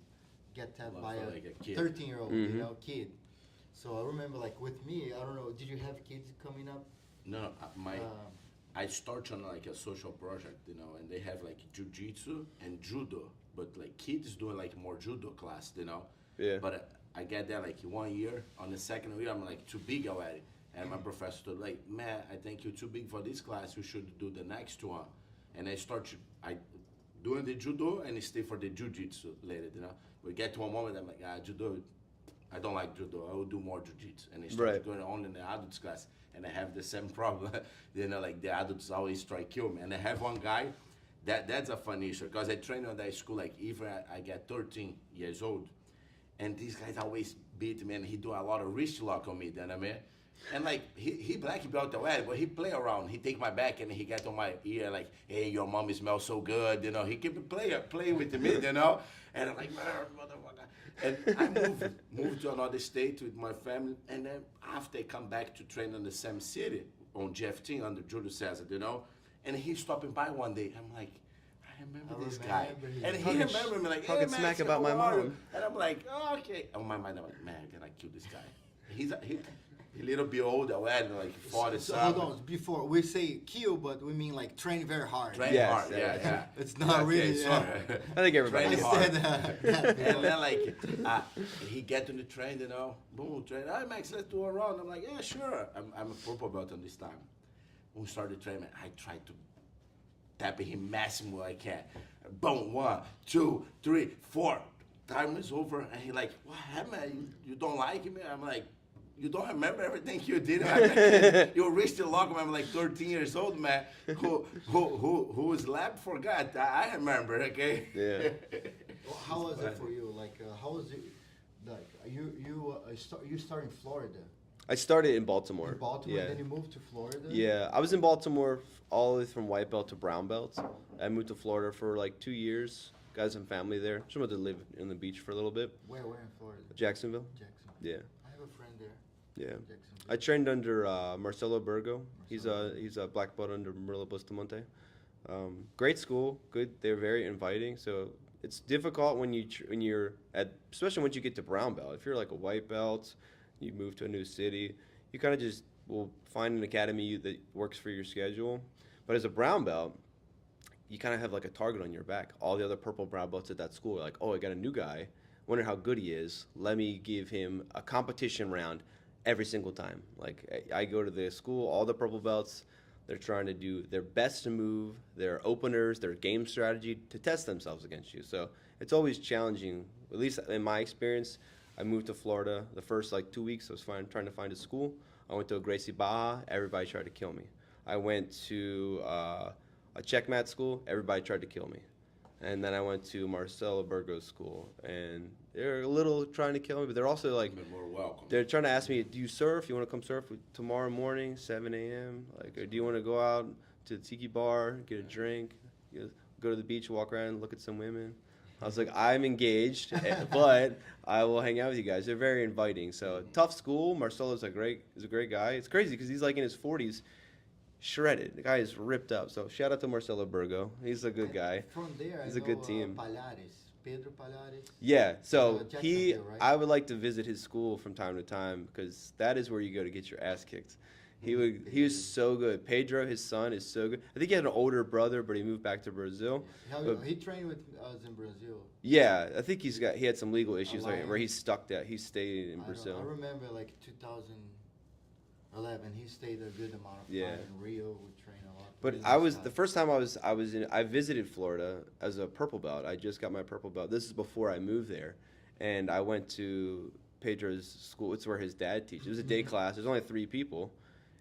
get tapped Well, by for a like a kid. 13-year-old, Mhm. you know, kid. So I remember like with me, I don't know, did you have kids coming up? No, my Um, I start on like a social project, you know, and they have like jiu-jitsu and judo, but like kids doing like more judo class, you know. Yeah. But I get there like 1 year. On the second year, I'm like too big already. And my professor told like, man, I think you're too big for this class. You should do the next one. And I doing the judo and stay for the jiu-jitsu later, you know. We get to a moment, I'm like, judo I don't like judo. I will do more jiu-jitsu. And I started Right. going on in the adults class, and I have the same problem. Like the adults always try to kill me. And I have one guy, that's a funny issue, because I train on that school, like even I get 13 years old, and these guys always beat me, and he do a lot of wrist lock on me, you know what I mean? And like he black belt away, but he play around. He take my back and he get on my ear like, "Hey, your mommy smells so good," He keep play with me, And I'm like, motherfucker. And I moved to another state with my family, and then after I come back to train in the same city on GFT under Julio Cesar, And he stopping by one day. I'm like, I remember this guy. And he remember me like, hey, talking man, smack about my mom. And I'm like, oh, okay. On my mind, I'm like, man, can I kill this guy? He's a little bit older, like 40 So hold on, before we say kill, but we mean like train very hard. Train Yes, hard, yeah. yeah. It's not really. Sorry. I think everybody Train gets hard. it. And then like he get on the train, boom, train. All right, Max, let's do a round. I'm like, yeah, sure. I'm a purple belt on this time. When we started training, I tried to tap him maximum I can. Boom, 1, 2, 3, 4. Time is over, and he like, what happened? You don't like me? I'm like, you don't remember everything you did? You reached the locker, I'm like 13 years old, man. Who slapped forgot? I remember, okay? Yeah. Well, how was it for you? Like, how was it? Like, you started in Florida. I started in Baltimore. In Baltimore, Yeah. then you moved to Florida. Yeah, I was in Baltimore all the way from white belt to brown belt. I moved to Florida for like 2 years. Got some family there. Just went to live on the beach for a little bit. Where in Florida? Jacksonville. Jacksonville. Yeah. I have a friend there. Yeah. Jacksonville. I trained under Marcelo Burgo. He's a black belt under Murillo Bustamante. Great school, good. They're very inviting. So it's difficult when you're at, especially once you get to brown belt. If you're like a white belt, you move to a new city, you kind of just will find an academy that works for your schedule. But as a brown belt, you kind of have like a target on your back. All the other purple brown belts at that school are like, oh, I got a new guy. Wonder how good he is. Let me give him a competition round every single time. Like I go to the school, all the purple belts, they're trying to do their best to move, their openers, their game strategy to test themselves against you. So it's always challenging. At least in my experience, I moved to Florida. The first like 2 weeks, I was trying to find a school. I went to a Gracie Baja. Everybody tried to kill me. I went to a checkmat school. Everybody tried to kill me. And then I went to Marcelo Burgo's school, and they're a little trying to kill me, but they're also like, more welcome. they're trying to ask me, do you surf? You want to come surf tomorrow morning, 7 a.m.? Like, or do you want to go out to the tiki bar, get a drink, go to the beach, walk around, look at some women? I was like, I'm engaged, but I will hang out with you guys. They're very inviting. So tough school. Marcelo's a great guy. It's crazy because he's like in his 40s. Shredded. The guy is ripped up. So shout out to Marcelo Burgo. He's a good guy. From there, He's I a good know, team. Pedro Palhares. Yeah. So Jacksonville, right? I would like to visit his school from time to time because that is where you go to get your ass kicked. He was so good. Pedro, his son, is so good. I think he had an older brother, but he moved back to Brazil. He trained with us in Brazil. Yeah, I think he had some legal issues where he stayed in I Brazil. remember like 2011. He stayed a good amount of time in Rio. We trained a lot. But the first time I visited Florida as a purple belt. I just got my purple belt. This is before I moved there, and I went to Pedro's school. It's where his dad teaches. It was a day class. There's only 3 people,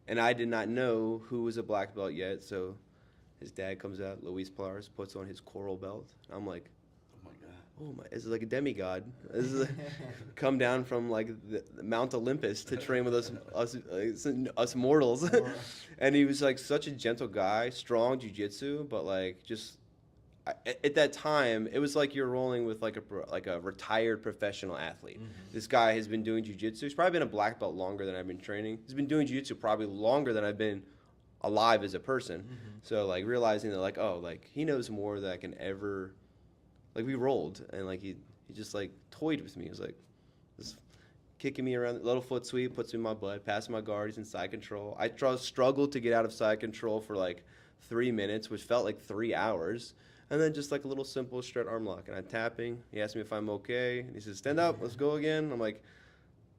and I did not know who was a black belt yet. So his dad comes out, Luis Polaris, puts on his coral belt. I'm like, oh my, it's like a demigod. This is come down from like the Mount Olympus to train with us mortals. And he was like such a gentle guy, strong jiu-jitsu, but like just at that time, it was like you're rolling with like a retired professional athlete. Mm-hmm. This guy has been doing jiu-jitsu. He's probably been a black belt longer than I've been training. He's been doing jiu-jitsu probably longer than I've been alive as a person. Mm-hmm. So like realizing that like, oh, like he knows more than I can ever. Like we rolled, and like he just like toyed with me. He was like, just kicking me around, little foot sweep, puts me in my butt, passing my guard. He's in side control. I struggled to get out of side control for like 3 minutes, which felt like 3 hours, and then just like a little simple straight arm lock. And I'm tapping. He asked me if I'm okay, and he says, "Stand up, let's go again." I'm like,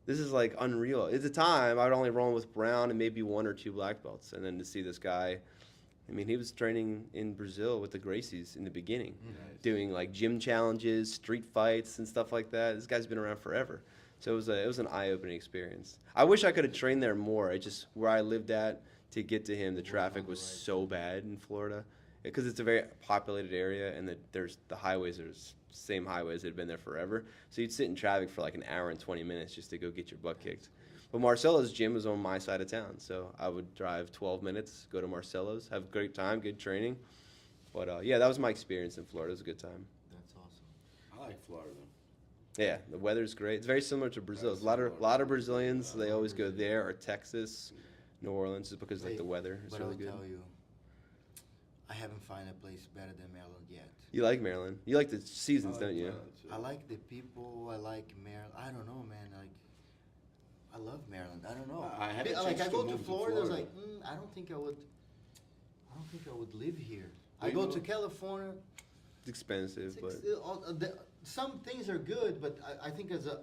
this is like unreal. At the time, I'd only roll with brown and maybe 1 or 2 black belts, and then to see this guy I mean, he was training in Brazil with the Gracies in the beginning, Nice. doing like gym challenges, street fights, and stuff like that. This guy's been around forever, so it was an eye-opening experience. I wish I could have trained there more. It just where I lived at to get to him, the traffic was so bad in Florida because it's a very populated area, and the highways are same highways that had been there forever. So you'd sit in traffic for like an hour and 20 minutes just to go get your butt kicked. But Marcelo's gym was on my side of town, so I would drive 12 minutes, go to Marcelo's, have a great time, good training. But yeah, that was my experience in Florida. It was a good time. That's awesome. I like Florida. Yeah, the weather's great. It's very similar to Brazil. There's a lot of Brazilians. They always go there or Texas, New Orleans, just because like the weather is But really I'll good. tell you, I haven't found a place better than Maryland yet. You like Maryland? You like the seasons, don't you? I like the people. I like Maryland. I don't know, man. Like, I love Maryland. I don't know. I had a like chance I go to to move to Florida. I was Florida. like, I don't think I would. I don't think I would live here. Do I you go know- to California. It's expensive, but Some things are good, but I think as a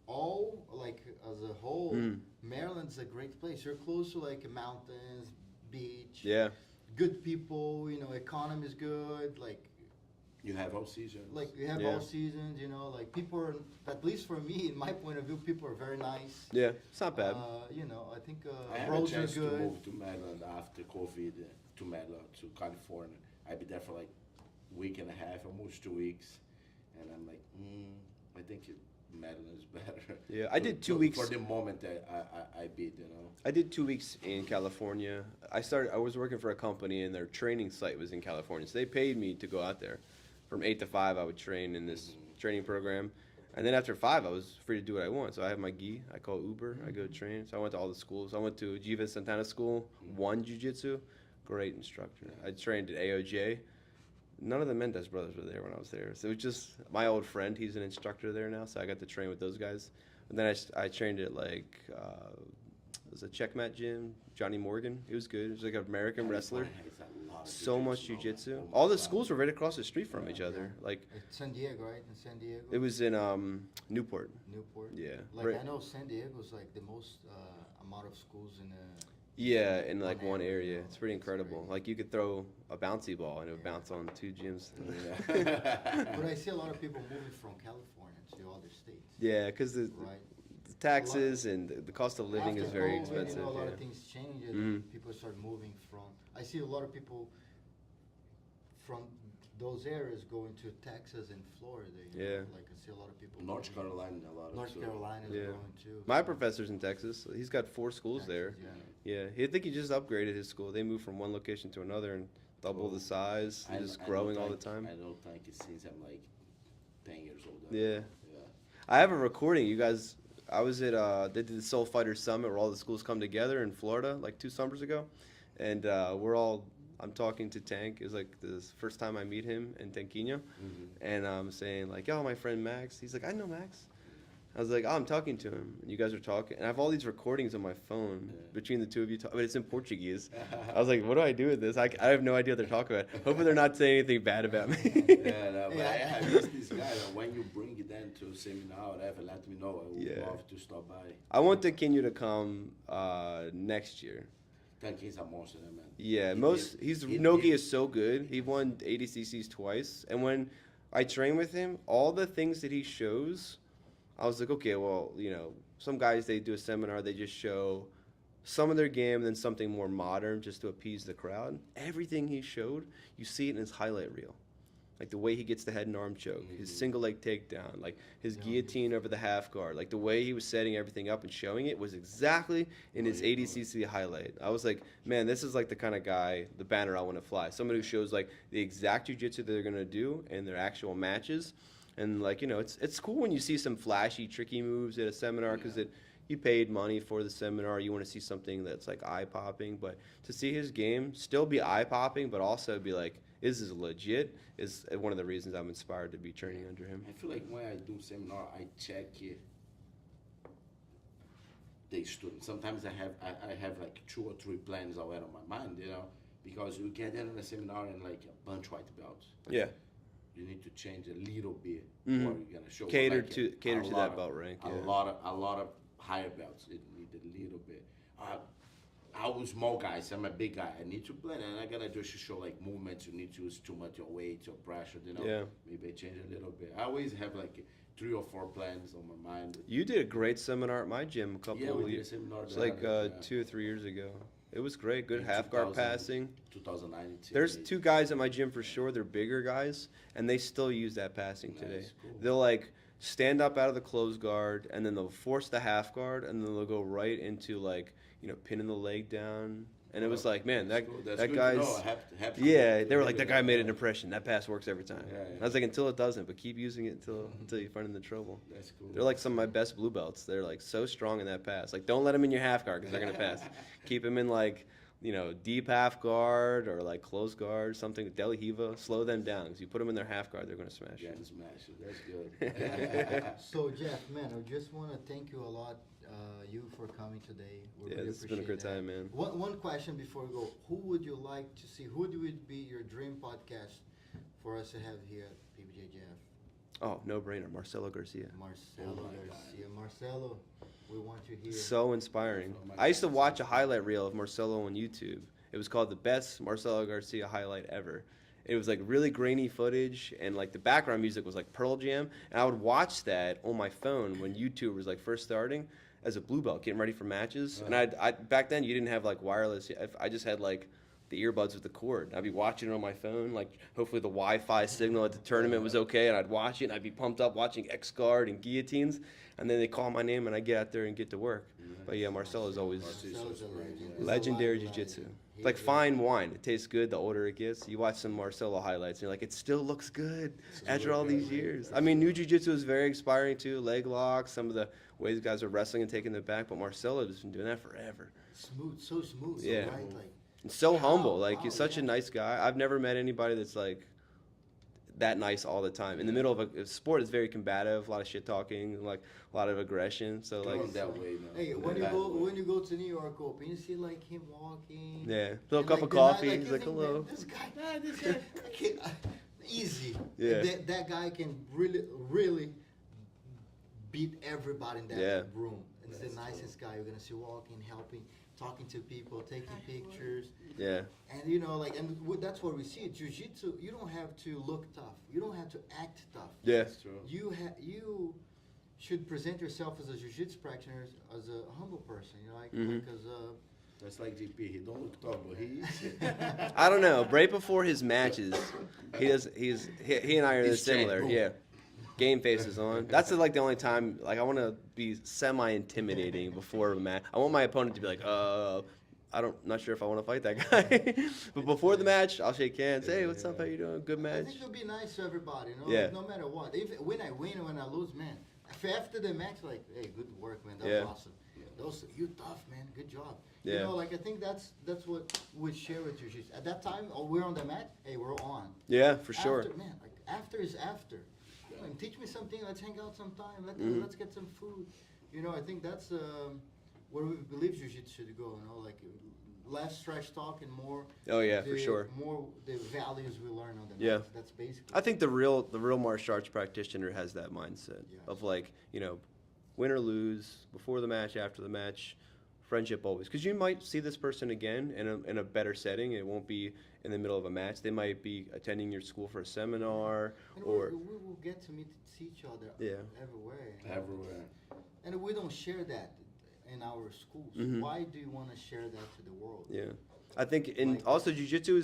whole, Maryland's a great place. You're close to like mountains, beach. yeah. Good people. You know, economy is good. Like You have all seasons. you have Yeah. all seasons. You know, like people are. At least for me, in my point of view, people are very nice. Yeah, it's not bad. You know, I think I had a roads are chance to good. move to Maryland after COVID, to Maryland, to California. I'd be there for like week and a half, almost 2 weeks, and I'm like, I think Maryland is better. Yeah, I did 2 For- weeks. for the moment that I bid, you know. I did 2 weeks in California. I was working for a company, and their training site was in California, so they paid me to go out there. From 8 to 5, I would train in this training program, and then after 5, I was free to do what I want. So I have my gi. I call Uber. I go train. So I went to all the schools. I went to Gimenis Santana School, one jiu-jitsu, great instructor. I trained at AOJ. None of the Mendez brothers were there when I was there. So it was just my old friend. He's an instructor there now, so I got to train with those guys. And then I trained at like it was a checkmat gym, Johnny Morgan. It was good. It was like an American wrestler. California has a lot of So much jiu-jitsu. jujitsu. Oh my All the God. schools were right across the street from each other. Like It's San Diego, right? In San Diego. it was in Newport. Newport. Yeah. Like Right- I know San Diego's like the most amount of schools in a. Yeah, in like One one area. area. It's pretty incredible. crazy. Like you could throw a bouncy ball and it would bounce on 2 gyms. But I see a lot of people moving from California to other states. Yeah, because the Right. taxes and the cost of living is After very COVID, expensive. You know, a lot Yeah. of things change and Mhm. people start moving from. I see a lot of people from those areas going to Texas and Florida. You know? Yeah. Like I see a lot of people. North moving. Carolina, a lot of North too. Carolina is Yeah. going too. My professor's in Texas. He's got 4 schools Texas, there. Yeah. Yeah, I think he just upgraded his school. They moved from one location to another and double the size. I- Just I growing don't all the think- time. I don't think it's since I'm like 10 years old. Yeah. Yeah. I have a recording. You guys, I was at they did the Soul Fighter Summit where all the schools come together in Florida like 2 summers ago, and I'm talking to Tank. It was like the first time I meet him in Tanquinho, and I'm saying like, "Yo, my friend Max." He's like, "I know Max." I was like, "Oh, I'm talking to him." And you guys are talking, and I have all these recordings on my phone between the two of you, but it's in Portuguese. I was like, "What do I do with this?" I have no idea what they're talking about. Hopefully, they're not saying anything bad about me. Yeah, no, but Yeah. I miss this guy. When you bring them to a seminar or whatever, let me know. I would Yeah. love to stop by. I want Tanquinho to come next year. Thank he's a monster, man. Yeah, He did- Nogi is so good. He won ADCCs twice, and when I train with him, all the things that he shows, I was like, okay, well, you know, some guys they do a seminar, they just show some of their game, then something more modern just to appease the crowd. Everything he showed, you see it in his highlight reel. Like the way he gets the head and arm choke, his single leg takedown, like his guillotine over the half guard, like the way he was setting everything up and showing it was exactly in his ADCC highlight. I was like, man, this is like the kind of guy, the banner I want to fly. Someone who shows like the exact jiu-jitsu they're going to do in their actual matches. And like, you know, it's cool when you see some flashy, tricky moves at a seminar because you paid money for the seminar. You want to see something that's like eye-popping. But to see his game still be eye-popping, but also be like, this is legit, is one of the reasons I'm inspired to be training under him. I feel like when I do seminar, I check the students. Sometimes I have like 2 or 3 plans already on my mind, you know, because you get in a seminar and like a bunch white belts. Yeah. You need to change a little bit Mhm. what you're gonna show. Cater like to a lot that of- belt rank. A Yeah. lot of higher belts. It need a little bit. I was small guys. I'm a big guy. I need to plan, and I gotta just show like movements. You need to use too much your weight, your pressure. Yeah. Maybe I change a little bit. I always have like 3 or 4 plans on my mind. You did a great seminar at my gym a couple Yeah, of we did a years. seminar. It's that like happened, yeah. 2 or 3 years ago. It was great. Good In half guard 2000 passing. 2019. There's 2 guys at my gym for sure. They're bigger guys, and they still use that passing today. Nice, cool. They'll like stand up out of the closed guard, and then they'll force the half guard, and then they'll go right into like pinning the leg down. And it was like, man, that Cool. That's that good to guy's. know. Happy Yeah, to they were hear like, that that. guy made an impression. That pass works every time. Yeah, yeah. And I was like, until it doesn't, but keep using it until you find in the trouble. That's cool. They're like some of my best blue belts. They're like so strong in that pass. Like, don't let them in your half guard because they're gonna pass. Keep them in like deep half guard or like close guard, something. Deli Hiva, slow them down because you put them in their half guard, they're gonna smash Yeah, you. smash it. That's good. So Jeff, man, I just want to thank you a lot, you for coming today. We Yeah, really this has been a appreciate good that. time, man. One question before we go: who would you like to see? Who would be your dream podcast for us to have here at PBJJF? Oh, no brainer, Marcelo Garcia. Marcelo Oh my God. Garcia. Marcelo, we want you here. So inspiring. Oh my I used to God. watch a highlight reel of Marcelo on YouTube. It was called the best Marcelo Garcia highlight ever. It was like really grainy footage, and like the background music was like Pearl Jam. And I would watch that on my phone when YouTube was like first starting as a blue belt, getting ready for matches. And I back then you didn't have like wireless. I just had like the earbuds with the cord. I'd be watching it on my phone. Like hopefully the Wi-Fi signal at the tournament was okay, and I'd watch it. And I'd be pumped up watching X Guard and guillotines. And then they call my name, and I get out there and get to work. But yeah, Marcelo's always Marcelo's a legend. He's a legendary live jiu-jitsu. legend. He Like is. fine wine. It tastes good the older it gets. You watch some Marcelo highlights and you're like, it still looks good after all these years. I mean, new jiu-jitsu is very inspiring too. Leg locks, some of the ways guys are wrestling and taking it back. But Marcelo has been doing that forever. Smooth, so smooth. So Yeah. right, like And so Wow, humble. Like, wow, he's such a yeah. nice guy. I've never met anybody that's like that nice all the time. In the middle of a sport, it's very combative, a lot of shit talking, like a lot of aggression. So like, Going that way, man. hey, That when way. you go to New York Open, you see like him walking. yeah, little and, cup like, of the night, coffee. He's you like, think, hello. Man, this guy, I can't, easy. Yeah. That guy can really beat everybody in that Yeah. room. And it's the That's nicest guy you're gonna see walking, helping, talking to people, taking pictures. Yeah, And that's what we see. Jiu-jitsu, you don't have to look tough. You don't have to act tough. yeah, That's true. You should present yourself as a jiu-jitsu practitioner as a humble person. You know, like Mhm. because That's like GP. He don't look tall, but he is. I don't know. Right before his matches, he and I are He's similar. changed. Yeah, game faces on. That's like the only time. Like I want to be semi-intimidating before a match. I want my opponent to be like, not sure if I want to fight that guy. But before the match, I'll shake hands. Hey, what's up? How you doing? Good I match. think it'll be nice to everybody. You know, Yeah. like, no matter what. Even when I win or when I lose, man. After the match, like, hey, good work, man. That Yeah. was awesome. You tough, man. Good job. Yeah. You know, like I think that's what we share with jiu-jitsu. At that time, we're on the mat. Hey, we're on. Yeah, for sure. After, man, like after is after. You know, and teach me something. Let's hang out sometime. Mhm. Let's get some food. You know, I think that's where we believe jiu-jitsu should go. You know, like less trash talk and more. Oh yeah, for sure. More the values we learn on the Yeah. mat. That's basically. I think the real martial arts practitioner has that mindset Yes. of like, win or lose, before the match, after the match, friendship always. Because you might see this person again in a better setting. It won't be in the middle of a match. They might be attending your school for a seminar And or we will get to see each other Yeah. everywhere. you know. Everywhere. And we don't share that in our schools. Mhm. Why do you want to share that to the world? yeah. I think Like- also jiu-jitsu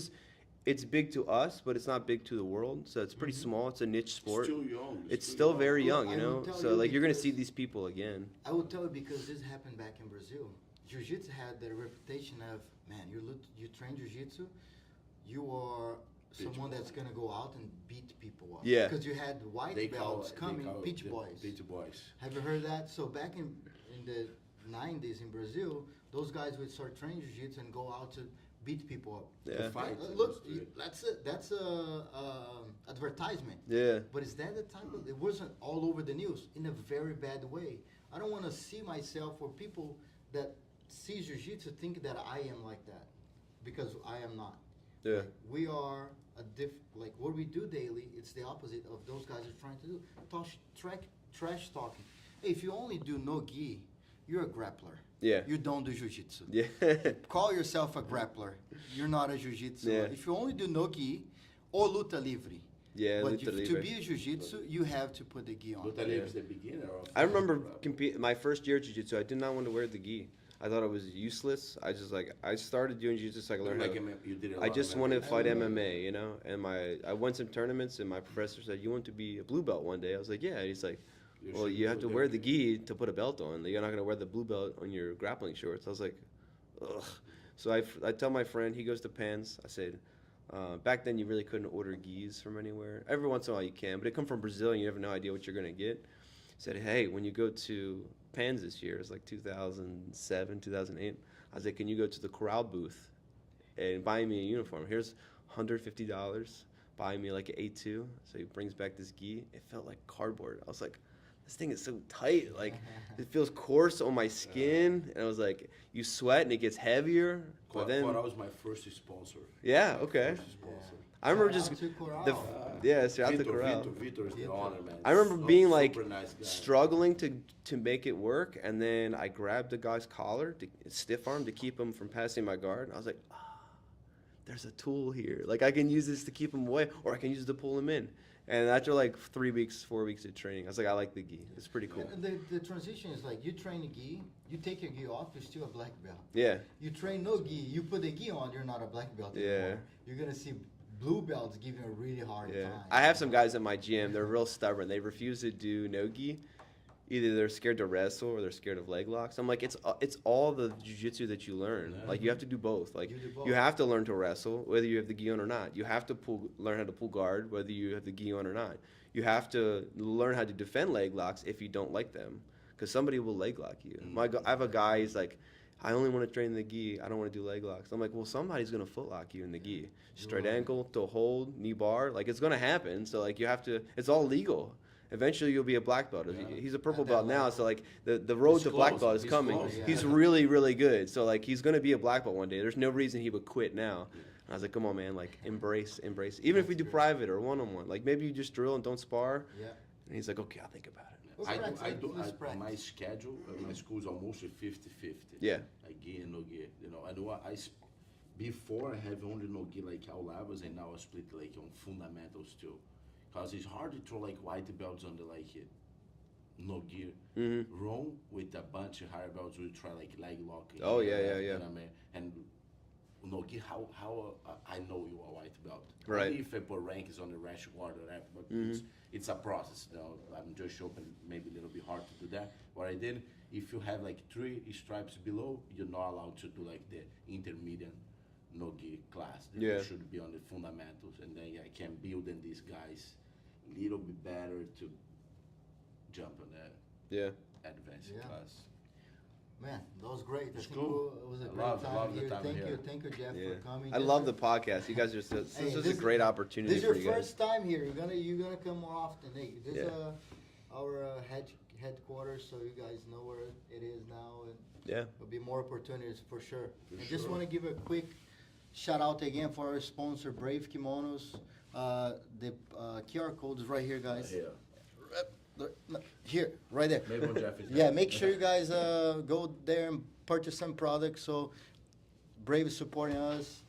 it's big to us, but it's not big to the world. So it's pretty Mhm. small. It's a niche sport. Still young. It's still very Well, young, I you will know. tell So you like you're gonna because- see these people again. I will tell you because this happened back in Brazil. Jiu-jitsu had the reputation of, man, you train jiu-jitsu, you are someone that's gonna go out and beat people up. Yeah. Because you had white They call belts it coming, Peach the Boys. Peach Boys. Have you heard that? So back in the 90s in Brazil, those guys would start training jiu-jitsu and go out to beat people up. Yeah. Fight. Look, Let's do it. that's a advertisement. Yeah. But is that the type of? It wasn't all over the news in a very bad way. I don't want to see myself or people that see jiu-jitsu think that I am like that, because I am not. Yeah. Like, we are like what we do daily. It's the opposite of those guys are trying to do. Trash talking. Hey, if you only do no gi, you're a grappler. Yeah. You don't do jiu-jitsu. Yeah. Call yourself a grappler. You're not a jiu-jitsu. Yeah. If you only do no gi or luta livre. Yeah, But luta to livre. be a jiu-jitsu, you have to put the gi on. Luta Livre is the beginner of. I remember my first year of jiu-jitsu. I did not want to wear the gi. I thought it was useless. I started doing jiu-jitsu so I could learn how to. You did a I lot just of wanted to fight MMA. MMA, you know. And I won some tournaments, and my professor said, "You want to be a blue belt one day?" I was like, "Yeah." And he's like, "Well, you have to wear the gi to put a belt on. You're not gonna wear the blue belt on your grappling shorts." I was like, "Ugh." So I tell my friend, he goes to Pans. I said, back then you really couldn't order gis from anywhere. Every once in a while you can, but it come from Brazil and you have no idea what you're gonna get. Said, "Hey, when you go to Pans this year," it's like 2007, 2008. I was like, "Can you go to the Corral booth and buy me a uniform? Here's $150. Buy me like an A2." So he brings back this gi. It felt like cardboard. I was like, "This thing is so tight. Like, it feels coarse on my skin." And I was like, "You sweat and it gets heavier." But then, Corral was my first sponsor. yeah, okay. First sponsor. I remember Shout just out to Corral. shout out to Corral. Vitor is the honor, man. I remember being like super nice guy. struggling to make it work, and then I grabbed the guy's collar, stiff arm, to keep him from passing my guard. And I was like, there's a tool here. Like I can use this to keep him away, or I can use it to pull him in. And after like 3 weeks, 4 weeks of training, I was like, I like the gi. It's pretty cool. The transition is like you train a gi, you take your gi off, you're still a black belt. Yeah. You train no gi, you put the gi on, you're not a black belt anymore. Yeah. You're gonna see blue belts giving a really hard Yeah. time. I have some guys in my gym. They're real stubborn. They refuse to do no gi. Either they're scared to wrestle or they're scared of leg locks. I'm like, it's all the jiu-jitsu that you learn. Yeah. Like you have to do both. Like You do both. you have to learn to wrestle whether you have the gi on or not. You have to learn how to pull guard whether you have the gi on or not. You have to learn how to defend leg locks if you don't like them, because somebody will leg lock you. I have a guy. He's like, "I only want to train the gi. I don't want to do leg locks." I'm like, "Well, somebody's gonna foot lock you in the gi. Straight Right. ankle to hold, knee bar. Like it's gonna happen. So like you have to. It's all legal. Eventually you'll be a black belt. Yeah. He's a purple At that belt now. level. So like the road He's to black close. belt is He's coming. close. Yeah. He's really really good. So like he's gonna be a black belt one day. There's no reason he would quit now. And I was like, "Come on, man. Like embrace. Even if we do private or one-on-one. Like maybe you just drill and don't spar." Yeah. And he's like, "Okay, I'll think about it." Let's I practice. do. Let's On practice. my schedule, my school is almost 50-50. Yeah. Like gi and no gi. You know, I know before I have only no gi like all levels, and now I split like on fundamentals too, because it's hard to throw like white belts on the like no gi. Mm-hmm. Wrong with a bunch of higher belts who try like leg lock. Oh, yeah, You yeah, know yeah. what I mean? And no gi, how I know you are white belt. Right. Only if I put rankings on the rash guard or that, but it's a process. You know, I'm just open, maybe a little bit hard to do that. What I did, if you have like 3 stripes below, you're not allowed to do like the intermediate no gi class. Yeah. You should be on the fundamentals, and then I can build in these guys a little bit better to jump on that Yeah. advanced Yeah. class. Man, that was great. It's I think cool. it was a I great love time the here. time Thank here. you, Jeff, Yeah. for coming. I This love is- the podcast. You guys are this Hey, is this- a great opportunity This is for your you guys. first time here. You're gonna come more often. Hey, this is Yeah. our headquarters, so you guys know where it is now, and Yeah. there'll be more opportunities for sure. For And just sure. want to give a quick shout out again for our sponsor, Brave Kimonos. The QR code is right here, guys. Yeah. Here, right there. Maybe on Jeff is Yeah, there. make sure you guys go there and purchase some products. So Brave is supporting us,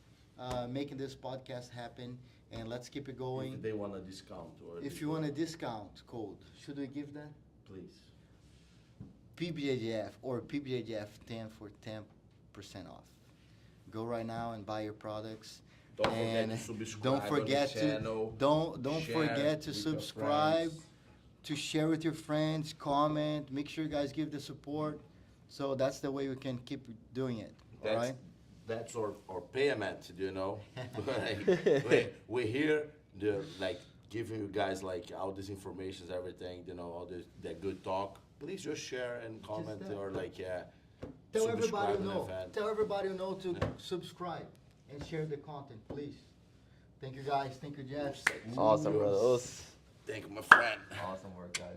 making this podcast happen, and let's keep it going. If they want a discount or If you want a discount code, should we give that? please. PBJJF or PBJJF 10 for 10% off. Go right now and buy your products. Don't forget And to subscribe don't on forget the to channel. don't Share forget to with your subscribe, friends. to share with your friends, comment. Make sure you guys give the support. So that's the way we can keep doing it. All right. That's our payment, you know. we're here, like giving you guys like all this information, everything, you know, all this that good talk. Please just share and comment that. or like Tell everybody subscribe you on know. the event. Tell everybody you know to Yeah. subscribe and share the content, please. Thank you guys. Thank you, Jeff. Awesome, brother. Thank you, my friend. Awesome work, guys.